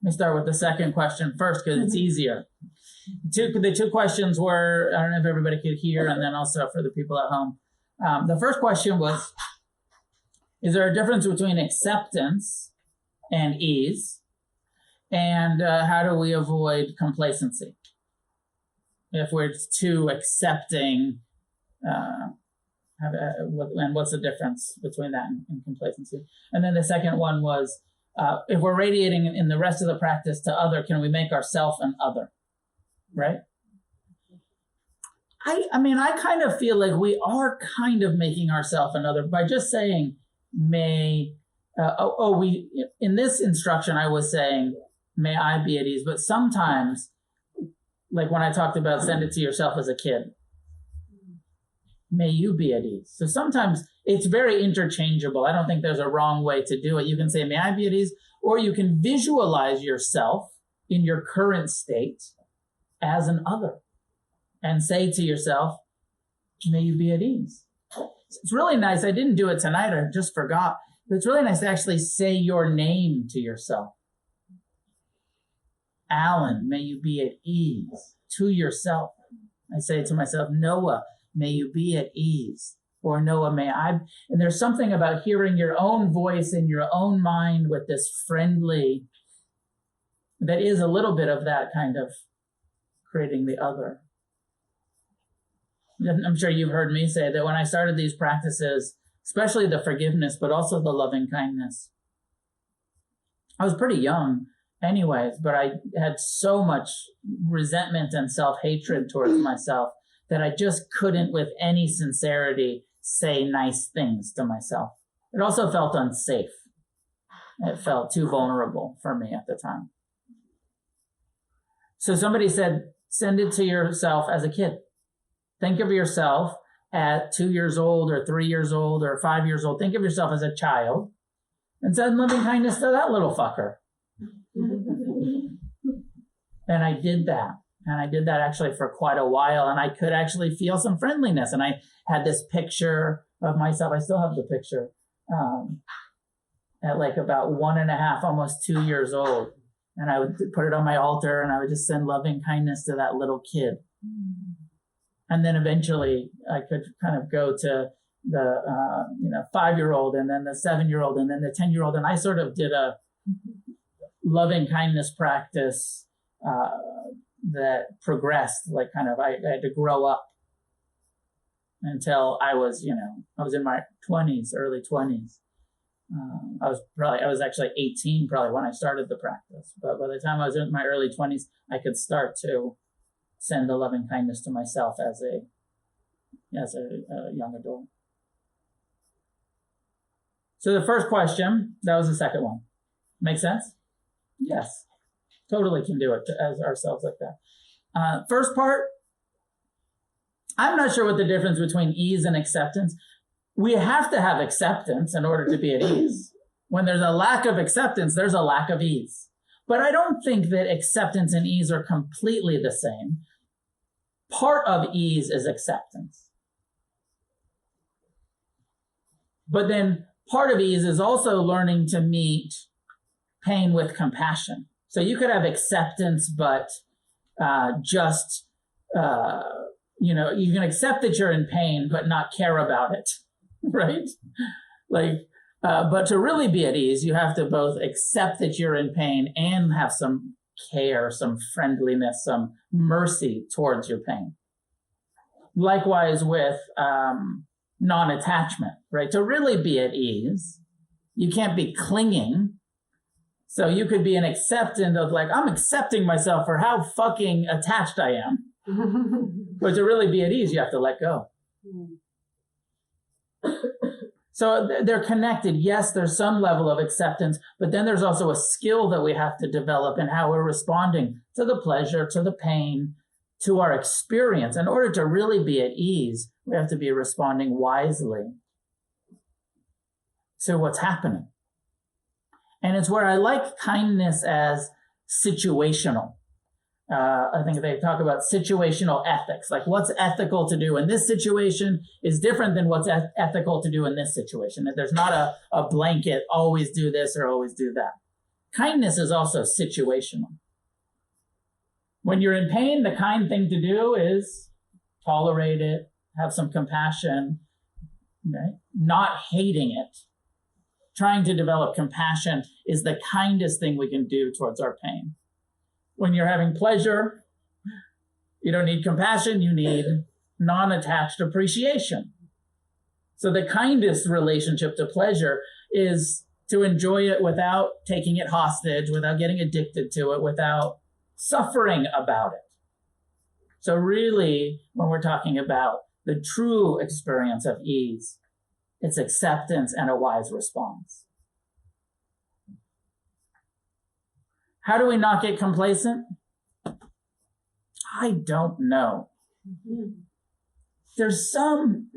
Let me start with the second question first because it's easier. The two questions were, I don't know if everybody could hear, and then also for the people at home. The first question was, is there a difference between acceptance and ease? And how do we avoid complacency? If we're too accepting, and what's the difference between that and complacency? And then the second one was, if we're radiating in the rest of the practice to other, can we make ourself an other? Right? I mean, I kind of feel like we are kind of making ourselves another by just saying, in this instruction, I was saying, may I be at ease. But sometimes, like when I talked about send it to yourself as a kid, may you be at ease. So sometimes it's very interchangeable. I don't think there's a wrong way to do it. You can say, may I be at ease, or you can visualize yourself in your current state as an other and say to yourself, may you be at ease. It's really nice. I didn't do it tonight. I just forgot. But it's really nice to actually say your name to yourself. Alan, may you be at ease. To yourself. I say to myself, Noah, may you be at ease. Or Noah, may I. And there's something about hearing your own voice in your own mind with this friendly, that is a little bit of that kind of creating the other. I'm sure you've heard me say that when I started these practices, especially the forgiveness, but also the loving kindness, I was pretty young anyways, but I had so much resentment and self-hatred towards myself that I just couldn't with any sincerity say nice things to myself. It also felt unsafe. It felt too vulnerable for me at the time. So somebody said, send it to yourself as a kid. Think of yourself at 2 years old or 3 years old or 5 years old. Think of yourself as a child and send loving kindness to that little fucker. And I did that. And I did that actually for quite a while. And I could actually feel some friendliness. And I had this picture of myself. I still have the picture at like about 1.5, almost 2 years old. And I would put it on my altar and I would just send loving kindness to that little kid. And then eventually I could kind of go to the 5-year-old and then the 7-year-old and then the 10-year-old. And I sort of did a loving kindness practice that progressed, like kind of, I had to grow up until I was in my 20s, early 20s. I was actually 18 probably when I started the practice. But by the time I was in my early 20s, I could start to send the loving kindness to myself as a young adult. So the first question, that was the second one. Make sense? Yes. Totally can do it as ourselves like that. First part, I'm not sure what the difference between ease and acceptance. We have to have acceptance in order to be at ease. When there's a lack of acceptance, there's a lack of ease. But I don't think that acceptance and ease are completely the same. Part of ease is acceptance. But then part of ease is also learning to meet pain with compassion. So you could have acceptance, but you can accept that you're in pain, but not care about it, right? But to really be at ease, you have to both accept that you're in pain and have some care, some friendliness, some mercy towards your pain. Likewise with non-attachment, right? To really be at ease, you can't be clinging. So you could be an acceptant of like, I'm accepting myself for how fucking attached I am. But to really be at ease, you have to let go. So they're connected. Yes, there's some level of acceptance, but then there's also a skill that we have to develop in how we're responding to the pleasure, to the pain, to our experience. In order to really be at ease, we have to be responding wisely to what's happening. And it's where I like kindness as situational. I think they talk about situational ethics, like what's ethical to do in this situation is different than what's ethical to do in this situation. That there's not a blanket, always do this or always do that. Kindness is also situational. When you're in pain, the kind thing to do is tolerate it, have some compassion, right? Not hating it. Trying to develop compassion is the kindest thing we can do towards our pain. When you're having pleasure, you don't need compassion, you need non-attached appreciation. So the kindest relationship to pleasure is to enjoy it without taking it hostage, without getting addicted to it, without suffering about it. So really, when we're talking about the true experience of ease, it's acceptance and a wise response. How do we not get complacent? I don't know. There's some,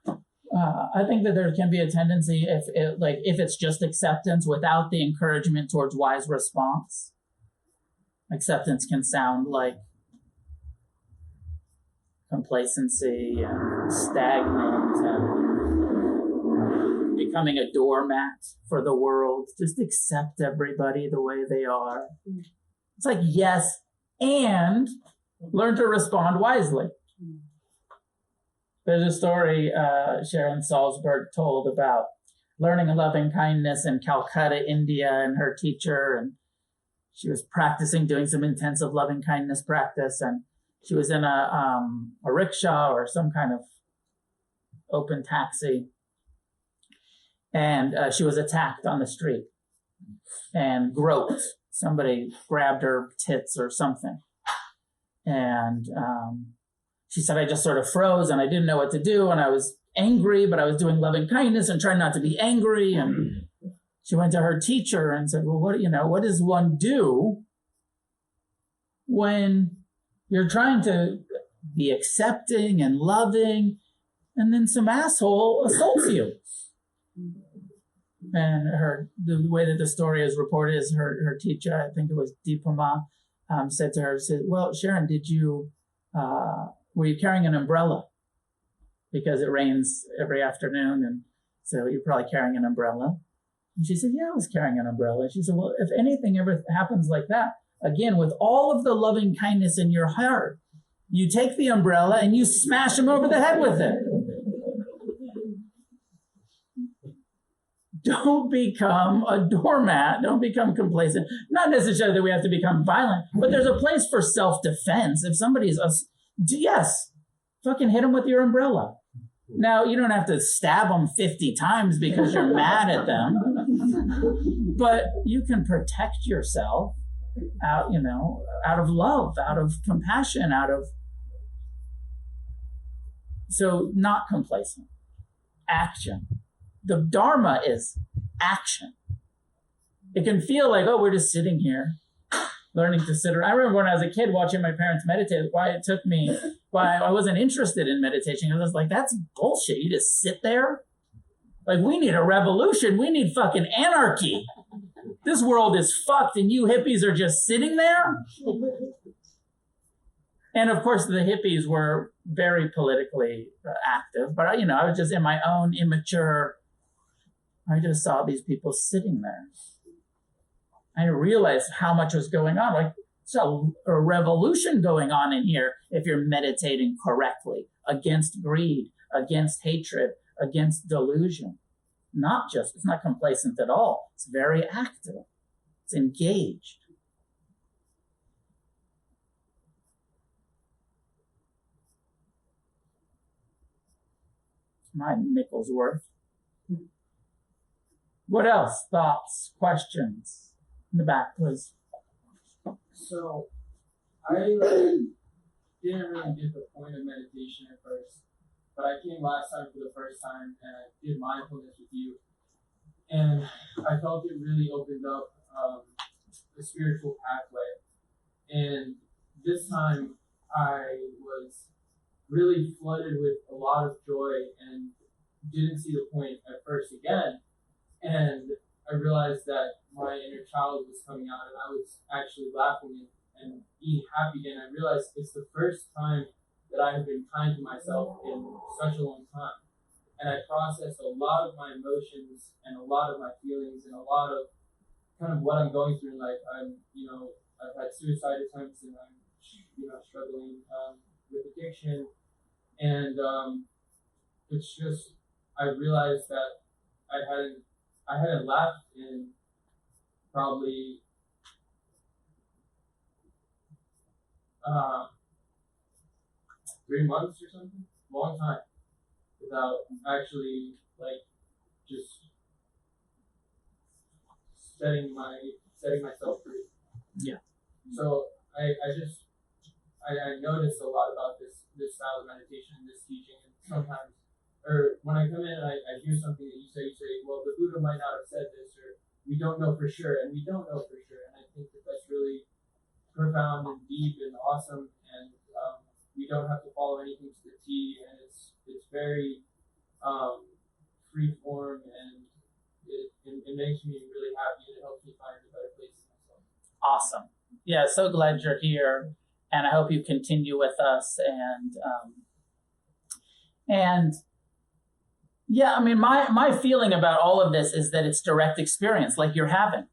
I think that there can be a tendency if it's just acceptance without the encouragement towards wise response. Acceptance can sound like complacency and stagnant and becoming a doormat for the world. Just accept everybody the way they are. It's like, yes, and learn to respond wisely. There's a story Sharon Salzberg told about learning loving kindness in Calcutta, India, and her teacher. And she was practicing doing some intensive loving kindness practice. And she was in a rickshaw or some kind of open taxi. And she was attacked on the street and groped. Somebody grabbed her tits or something. And she said, I just sort of froze and I didn't know what to do. And I was angry, but I was doing loving kindness and trying not to be angry. And she went to her teacher and said, well, what does one do when you're trying to be accepting and loving, and then some asshole assaults you. And the way that the story is reported is her teacher, I think it was Deepama, said to her, well, Sharon, were you carrying an umbrella? Because it rains every afternoon, and so you're probably carrying an umbrella. And she said, yeah, I was carrying an umbrella. She said, well, if anything ever happens like that, again, with all of the loving kindness in your heart, you take the umbrella and you smash him over the head with it. Don't become a doormat. Don't become complacent. Not necessarily that we have to become violent, but there's a place for self-defense. If somebody's, yes, fucking hit them with your umbrella. Now, you don't have to stab them 50 times because you're mad at them, but you can protect yourself out of love, out of compassion, so not complacent. Action. The Dharma is action. It can feel like, oh, we're just sitting here, learning to sit around. I remember when I was a kid watching my parents meditate, why I wasn't interested in meditation. I was like, that's bullshit. You just sit there? Like, we need a revolution. We need fucking anarchy. This world is fucked and you hippies are just sitting there? And of course, the hippies were very politically active, but I was just in my own immature, I just saw these people sitting there. I realized how much was going on. Like, it's a revolution going on in here if you're meditating correctly against greed, against hatred, against delusion. It's not complacent at all. It's very active. It's engaged. My nickel's worth. What else? Thoughts, questions? In the back, please. So, I didn't really get the point of meditation at first, but I came last time for the first time and I did mindfulness with you, and I felt it really opened up the spiritual pathway. And this time I was really flooded with a lot of joy and didn't see the point at first again. And I realized that my inner child was coming out and I was actually laughing and being happy again. I realized it's the first time that I have been kind to myself in such a long time. And I processed a lot of my emotions and a lot of my feelings and a lot of kind of what I'm going through in life. I've had suicide attempts and I'm, struggling with addiction. And it's just, I realized that I hadn't laughed in probably 3 months or something, long time, without actually just setting myself free. Yeah. So I noticed a lot about this style of meditation and this teaching, and sometimes, or when I come in and I hear something that you say, well, the Buddha might not have said this, or we don't know for sure, and we don't know for sure. And I think that that's really profound and deep and awesome, and we don't have to follow anything to the T, and it's very free form, and it makes me really happy, and it helps me find a better place in myself. Awesome. Yeah, so glad you're here, and I hope you continue with us. And yeah, I mean, my feeling about all of this is that it's direct experience, like you're having.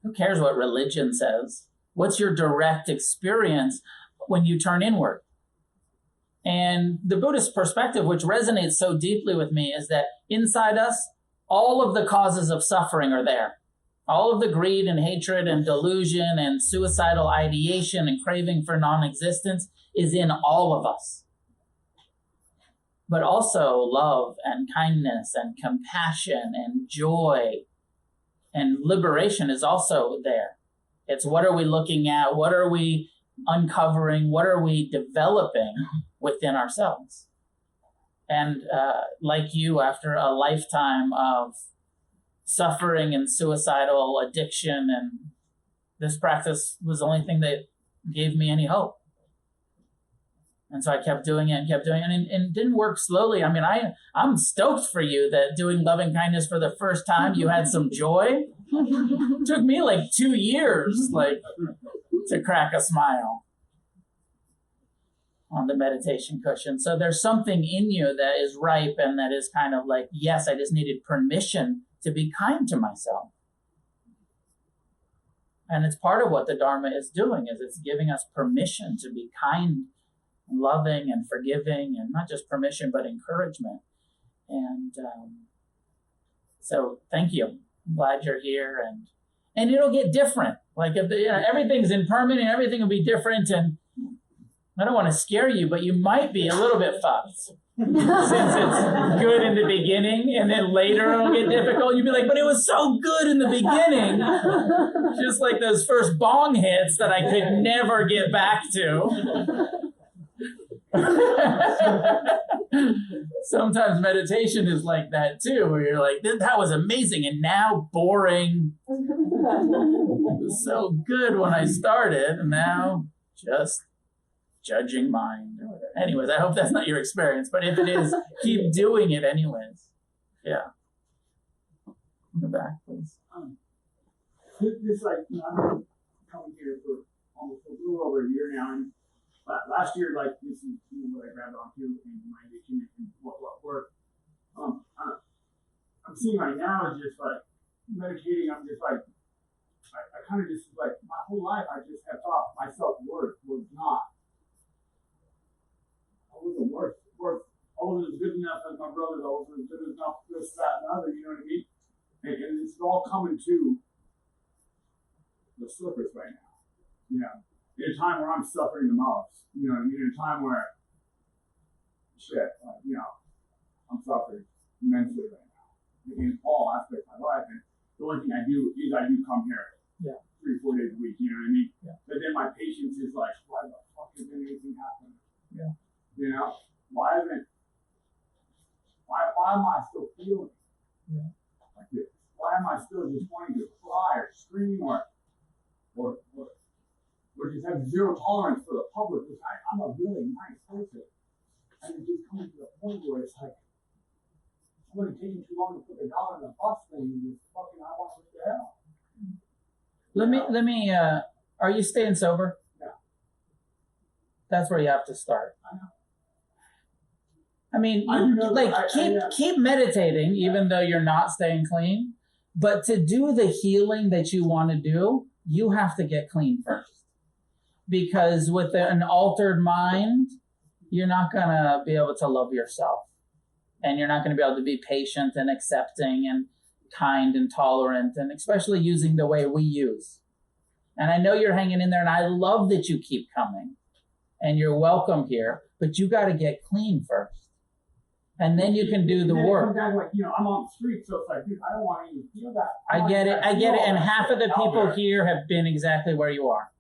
Who cares what religion says? What's your direct experience when you turn inward? And the Buddhist perspective, which resonates so deeply with me, is that inside us, all of the causes of suffering are there. All of the greed and hatred and delusion and suicidal ideation and craving for non-existence is in all of us. But also love and kindness and compassion and joy and liberation is also there. It's what are we looking at? What are we uncovering? What are we developing within ourselves? And like you, after a lifetime of suffering and suicidal addiction, and this practice was the only thing that gave me any hope. And so I kept doing it and kept doing it, and it didn't work slowly. I mean, I'm stoked for you that doing loving kindness for the first time, you had some joy. It took me like 2 years, to crack a smile on the meditation cushion. So there's something in you that is ripe and that is kind of like, yes, I just needed permission to be kind to myself. And it's part of what the Dharma is doing, is it's giving us permission to be kind and loving and forgiving, and not just permission, but encouragement. And so thank you. I'm glad you're here, and it'll get different. Like if everything's impermanent, everything will be different, and I don't want to scare you, but you might be a little bit fucked. Since it's good in the beginning, and then later it'll get difficult. You'll be like, but it was so good in the beginning. Just like those first bong hits that I could never get back to. Sometimes meditation is like that too, where you're like, that was amazing, and now boring. It was so good when I started, and now just judging mind. Anyways, I hope that's not your experience, but if it is, keep doing it anyways. Yeah. In the back, please. This I've been coming here for almost a little over a year now, and last year, this is what I grabbed onto in my addiction and what worked. I'm seeing right now is just meditating. I'm just I kind of just my whole life I just have thought my self-worth was not. I wasn't worth. I wasn't as good enough as my brothers. I wasn't as good enough this, that, and other. You know what I mean? And it's all coming to the surface right now. You know, in a time where I'm suffering the most. You know what I mean? In a time where, I'm suffering immensely right now in all aspects of my life. And the only thing I do is I do come here 3-4 days a week. You know what I mean? Yeah. But then my patience is like, why the fuck isn't anything happening? Yeah. You know, why am I still feeling like this? Why am I still just wanting to cry or scream or just have zero tolerance for the public, which I'm a really nice person. And it's just coming to the point where it's like, I'm going to take too long to put the dollar in the bus thing and just fucking, I want to get out. Let me, are you staying sober? Yeah. That's where you have to start. I know. I mean, keep meditating, even though you're not staying clean. But to do the healing that you want to do, you have to get clean first. Because with an altered mind, you're not going to be able to love yourself. And you're not going to be able to be patient and accepting and kind and tolerant, and especially using the way we use. And I know you're hanging in there, and I love that you keep coming. And you're welcome here, but you got to get clean first. And then you can do the work. I'm on the street, so it's like, dude, I don't want to even feel that. I get it. And half of the people here have been exactly where you are.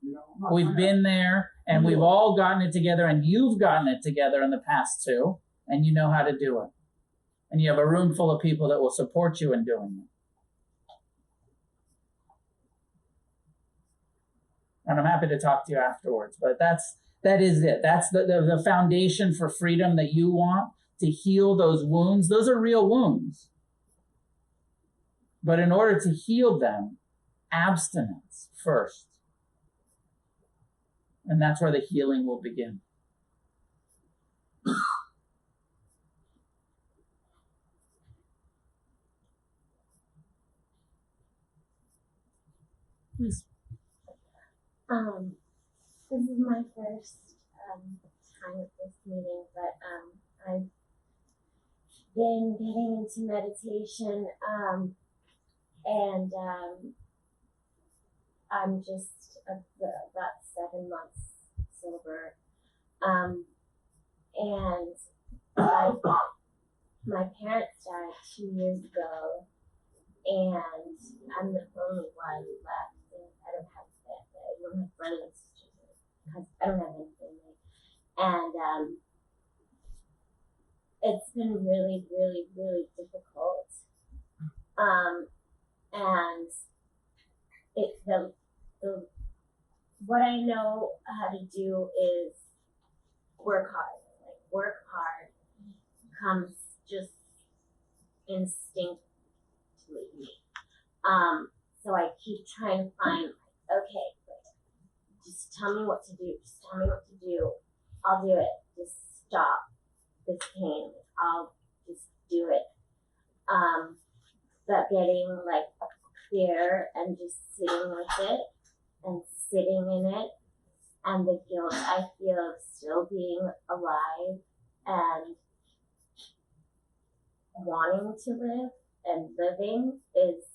We've been there, and we've all gotten it together, and you've gotten it together in the past too, and you know how to do it. And you have a room full of people that will support you in doing it. And I'm happy to talk to you afterwards, but that is it. That's the foundation for freedom that you want. To heal those wounds. Those are real wounds. But in order to heal them, abstinence first. And that's where the healing will begin. Please. This is my first time at this meeting, but I've been getting into meditation, and I'm just about 7 months sober, and my parents died 2 years ago, and I'm the only one left, and I don't have brothers and sisters because I don't have any family, and it's been really, really, really difficult. And what I know how to do is work hard. Like work hard comes just instinctively to me. So I keep trying to find, like, okay, just tell me what to do. Just tell me what to do. I'll do it. Just stop this pain. I'll just do it. But getting like there and just sitting with it and sitting in it, and the guilt I feel of still being alive and wanting to live and living is,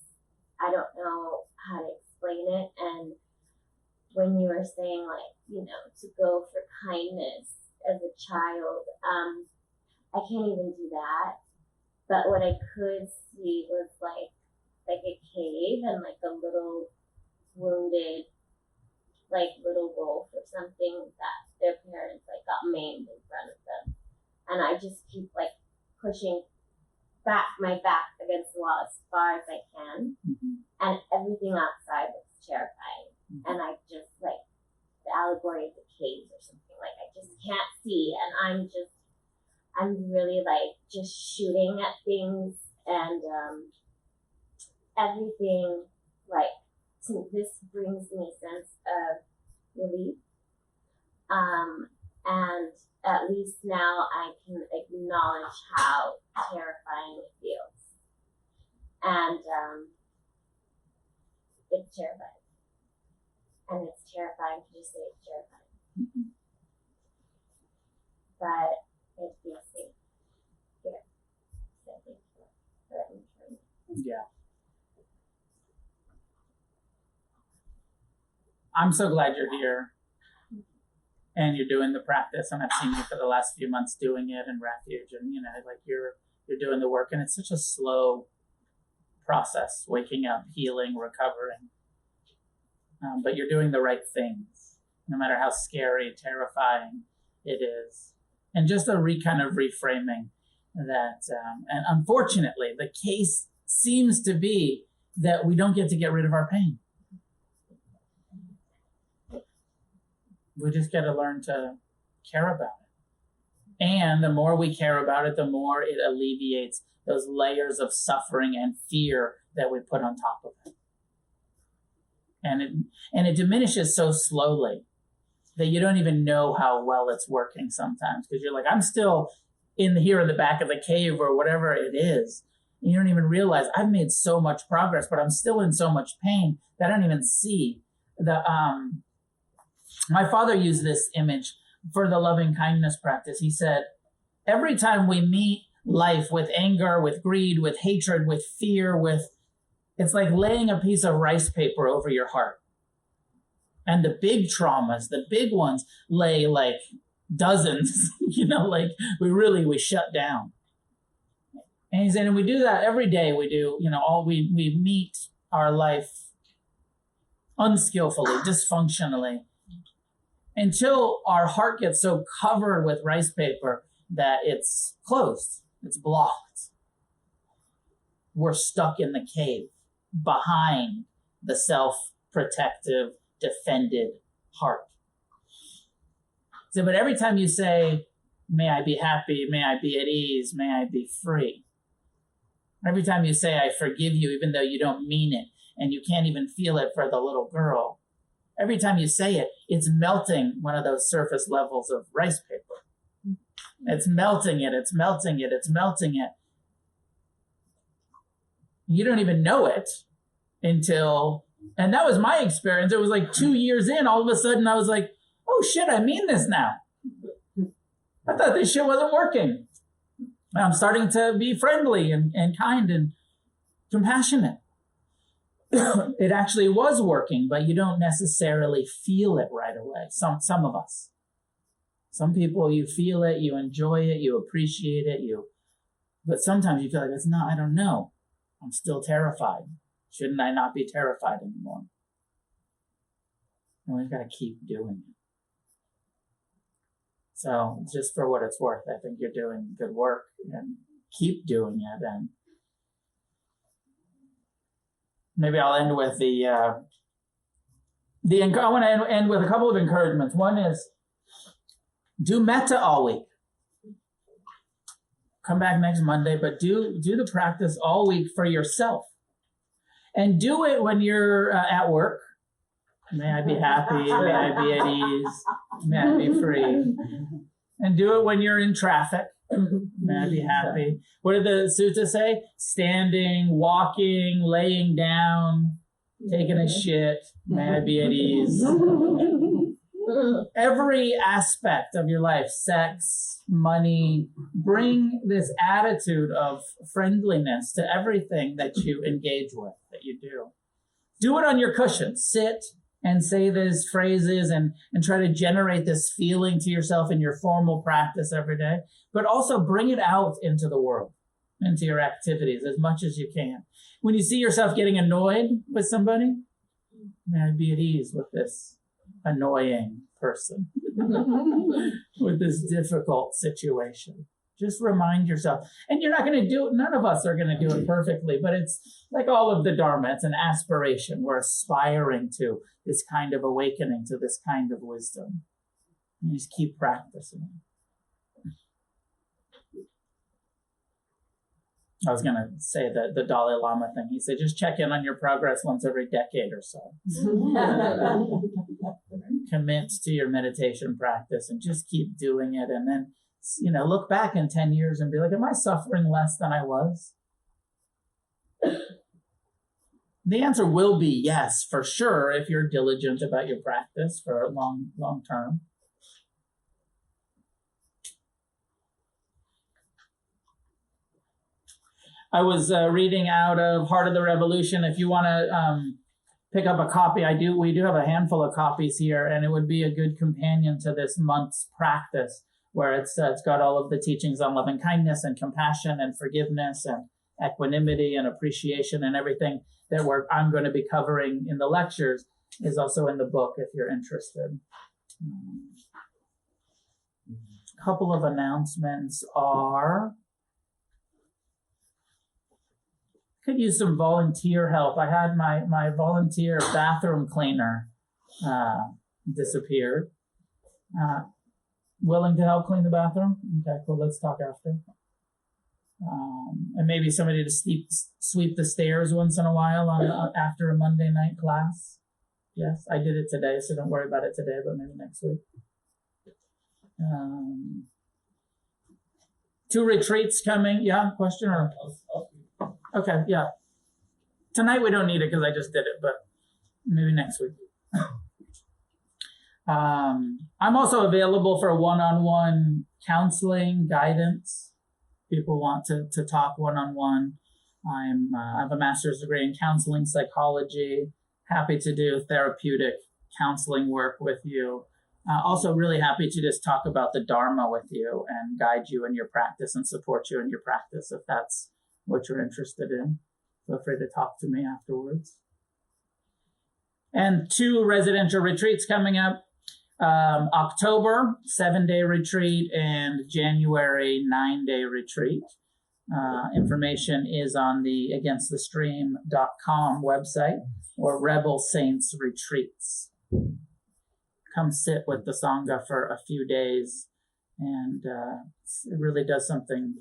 I don't know how to explain it. And when you were saying, like, you know, to go for kindness as a child, I can't even do that. But what I could see was like a cave and like a little wounded, like little wolf or something that their parents like got maimed in front of them. And I just keep like pushing my back against the wall as far as I can. Mm-hmm. And everything outside looks terrifying. Mm-hmm. And I just like the allegory of the caves or something, like I just can't see, and I'm really like just shooting at things, and everything, like, this brings me a sense of relief. And at least now I can acknowledge how terrifying it feels. And it's terrifying. And it's terrifying to just say it's terrifying. Mm-hmm. But it feels safe here. So thank you for letting me try. Yeah. I'm so glad you're here and you're doing the practice, and I've seen you for the last few months doing it in Refuge, and you know, like you're doing the work, and it's such a slow process, waking up, healing, recovering. But you're doing the right things, no matter how scary, terrifying it is. And just a kind of reframing that, and unfortunately, the case seems to be that we don't get to get rid of our pain. We just got to learn to care about it. And the more we care about it, the more it alleviates those layers of suffering and fear that we put on top of it. And it diminishes so slowly that you don't even know how well it's working sometimes, because you're like, I'm still here in the back of the cave or whatever it is. And you don't even realize I've made so much progress, but I'm still in so much pain that I don't even see the, my father used this image for the loving kindness practice. He said, every time we meet life with anger, with greed, with hatred, with fear, it's like laying a piece of rice paper over your heart. And the big traumas, the big ones, lay like dozens, like we shut down. And he said, and we do that every day. We do, we meet our life unskillfully, dysfunctionally, until our heart gets so covered with rice paper that it's closed, it's blocked. We're stuck in the cave behind the self-protective, defended heart. So, but every time you say, may I be happy, may I be at ease, may I be free. Every time you say, I forgive you, even though you don't mean it, and you can't even feel it for the little girl. Every time you say it, it's melting one of those surface levels of rice paper. It's melting it, it's melting it, it's melting it. You don't even know it until, and that was my experience. It was like 2 years in, all of a sudden I was like, oh shit, I mean this now. I thought this shit wasn't working. I'm starting to be friendly and kind and compassionate. It actually was working, but you don't necessarily feel it right away. Some of us. Some people, you feel it, you enjoy it, you appreciate it, but sometimes you feel like it's not, I don't know. I'm still terrified. Shouldn't I not be terrified anymore? And we've got to keep doing it. So just for what it's worth, I think you're doing good work, and keep doing it. And maybe I'll end with I want to end with a couple of encouragements. One is, Do metta all week. Come back next Monday, but do the practice all week for yourself. And do it when you're at work. May I be happy, may I be at ease, may I be free. And do it when you're in traffic. May I be happy. What did the sutta say? Standing, walking, laying down, taking a shit. May I be at ease. Every aspect of your life, sex, money, bring this attitude of friendliness to everything that you engage with, that you do. Do it on your cushion. Sit and say these phrases and try to generate this feeling to yourself in your formal practice every day, but also bring it out into the world, into your activities as much as you can. When you see yourself getting annoyed with somebody, may I be at ease with this annoying person, with this difficult situation. Just remind yourself. And you're not going to do it. None of us are going to do it perfectly, but it's like all of the Dharma. It's an aspiration. We're aspiring to this kind of awakening, to this kind of wisdom. And you just keep practicing. I was going to say the Dalai Lama thing. He said, just check in on your progress once every decade or so. Commit to your meditation practice and just keep doing it. And then, look back in 10 years and be like, am I suffering less than I was? The answer will be yes, for sure, if you're diligent about your practice for a long term. I was reading out of Heart of the Revolution. If you want to pick up a copy, we do have a handful of copies here, and it would be a good companion to this month's practice, where it's got all of the teachings on loving kindness and compassion and forgiveness and equanimity and appreciation, and everything that I'm going to be covering in the lectures is also in the book if you're interested. A couple of announcements are, could use some volunteer help. I had my volunteer bathroom cleaner disappeared. Willing to help clean the bathroom? Okay, cool. Let's talk after. And maybe somebody to sweep the stairs once in a while after a Monday night class. Yes, I did it today, so don't worry about it today, but maybe next week. 2 retreats coming. Yeah, question or? Okay, yeah. Tonight we don't need it because I just did it, but maybe next week. I'm also available for one-on-one counseling, guidance. People want to talk one-on-one. I have a master's degree in counseling psychology. Happy to do therapeutic counseling work with you. Also really happy to just talk about the Dharma with you and guide you in your practice and support you in your practice if that's what you're interested in. Feel free to talk to me afterwards. And 2 residential retreats coming up. October, 7-day retreat, and January, 9-day retreat. Information is on the againstthestream.com website or Rebel Saints Retreats. Come sit with the Sangha for a few days, and it really does something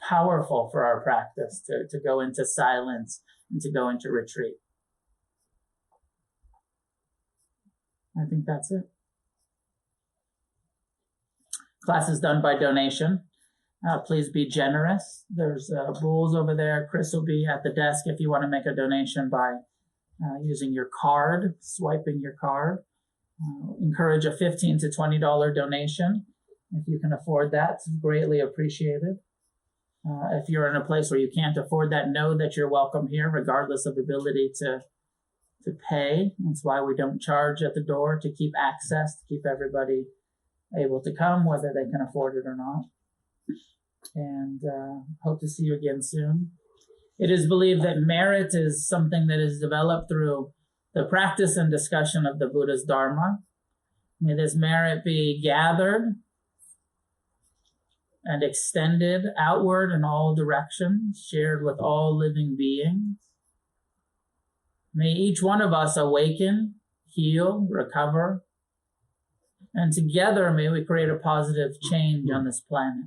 powerful for our practice to go into silence and to go into retreat. I think that's it. Class is done by donation. Please be generous. There's bowls over there. Chris will be at the desk if you want to make a donation by using your card, swiping your card. Encourage a $15 to $20 donation. If you can afford that, it's greatly appreciated. If you're in a place where you can't afford that, know that you're welcome here, regardless of ability to pay. That's why we don't charge at the door, to keep access, to keep everybody able to come, whether they can afford it or not. And hope to see you again soon. It is believed that merit is something that is developed through the practice and discussion of the Buddha's Dharma. May this merit be gathered and extended outward in all directions, shared with all living beings. May each one of us awaken, heal, recover, And together, may we create a positive change on this planet.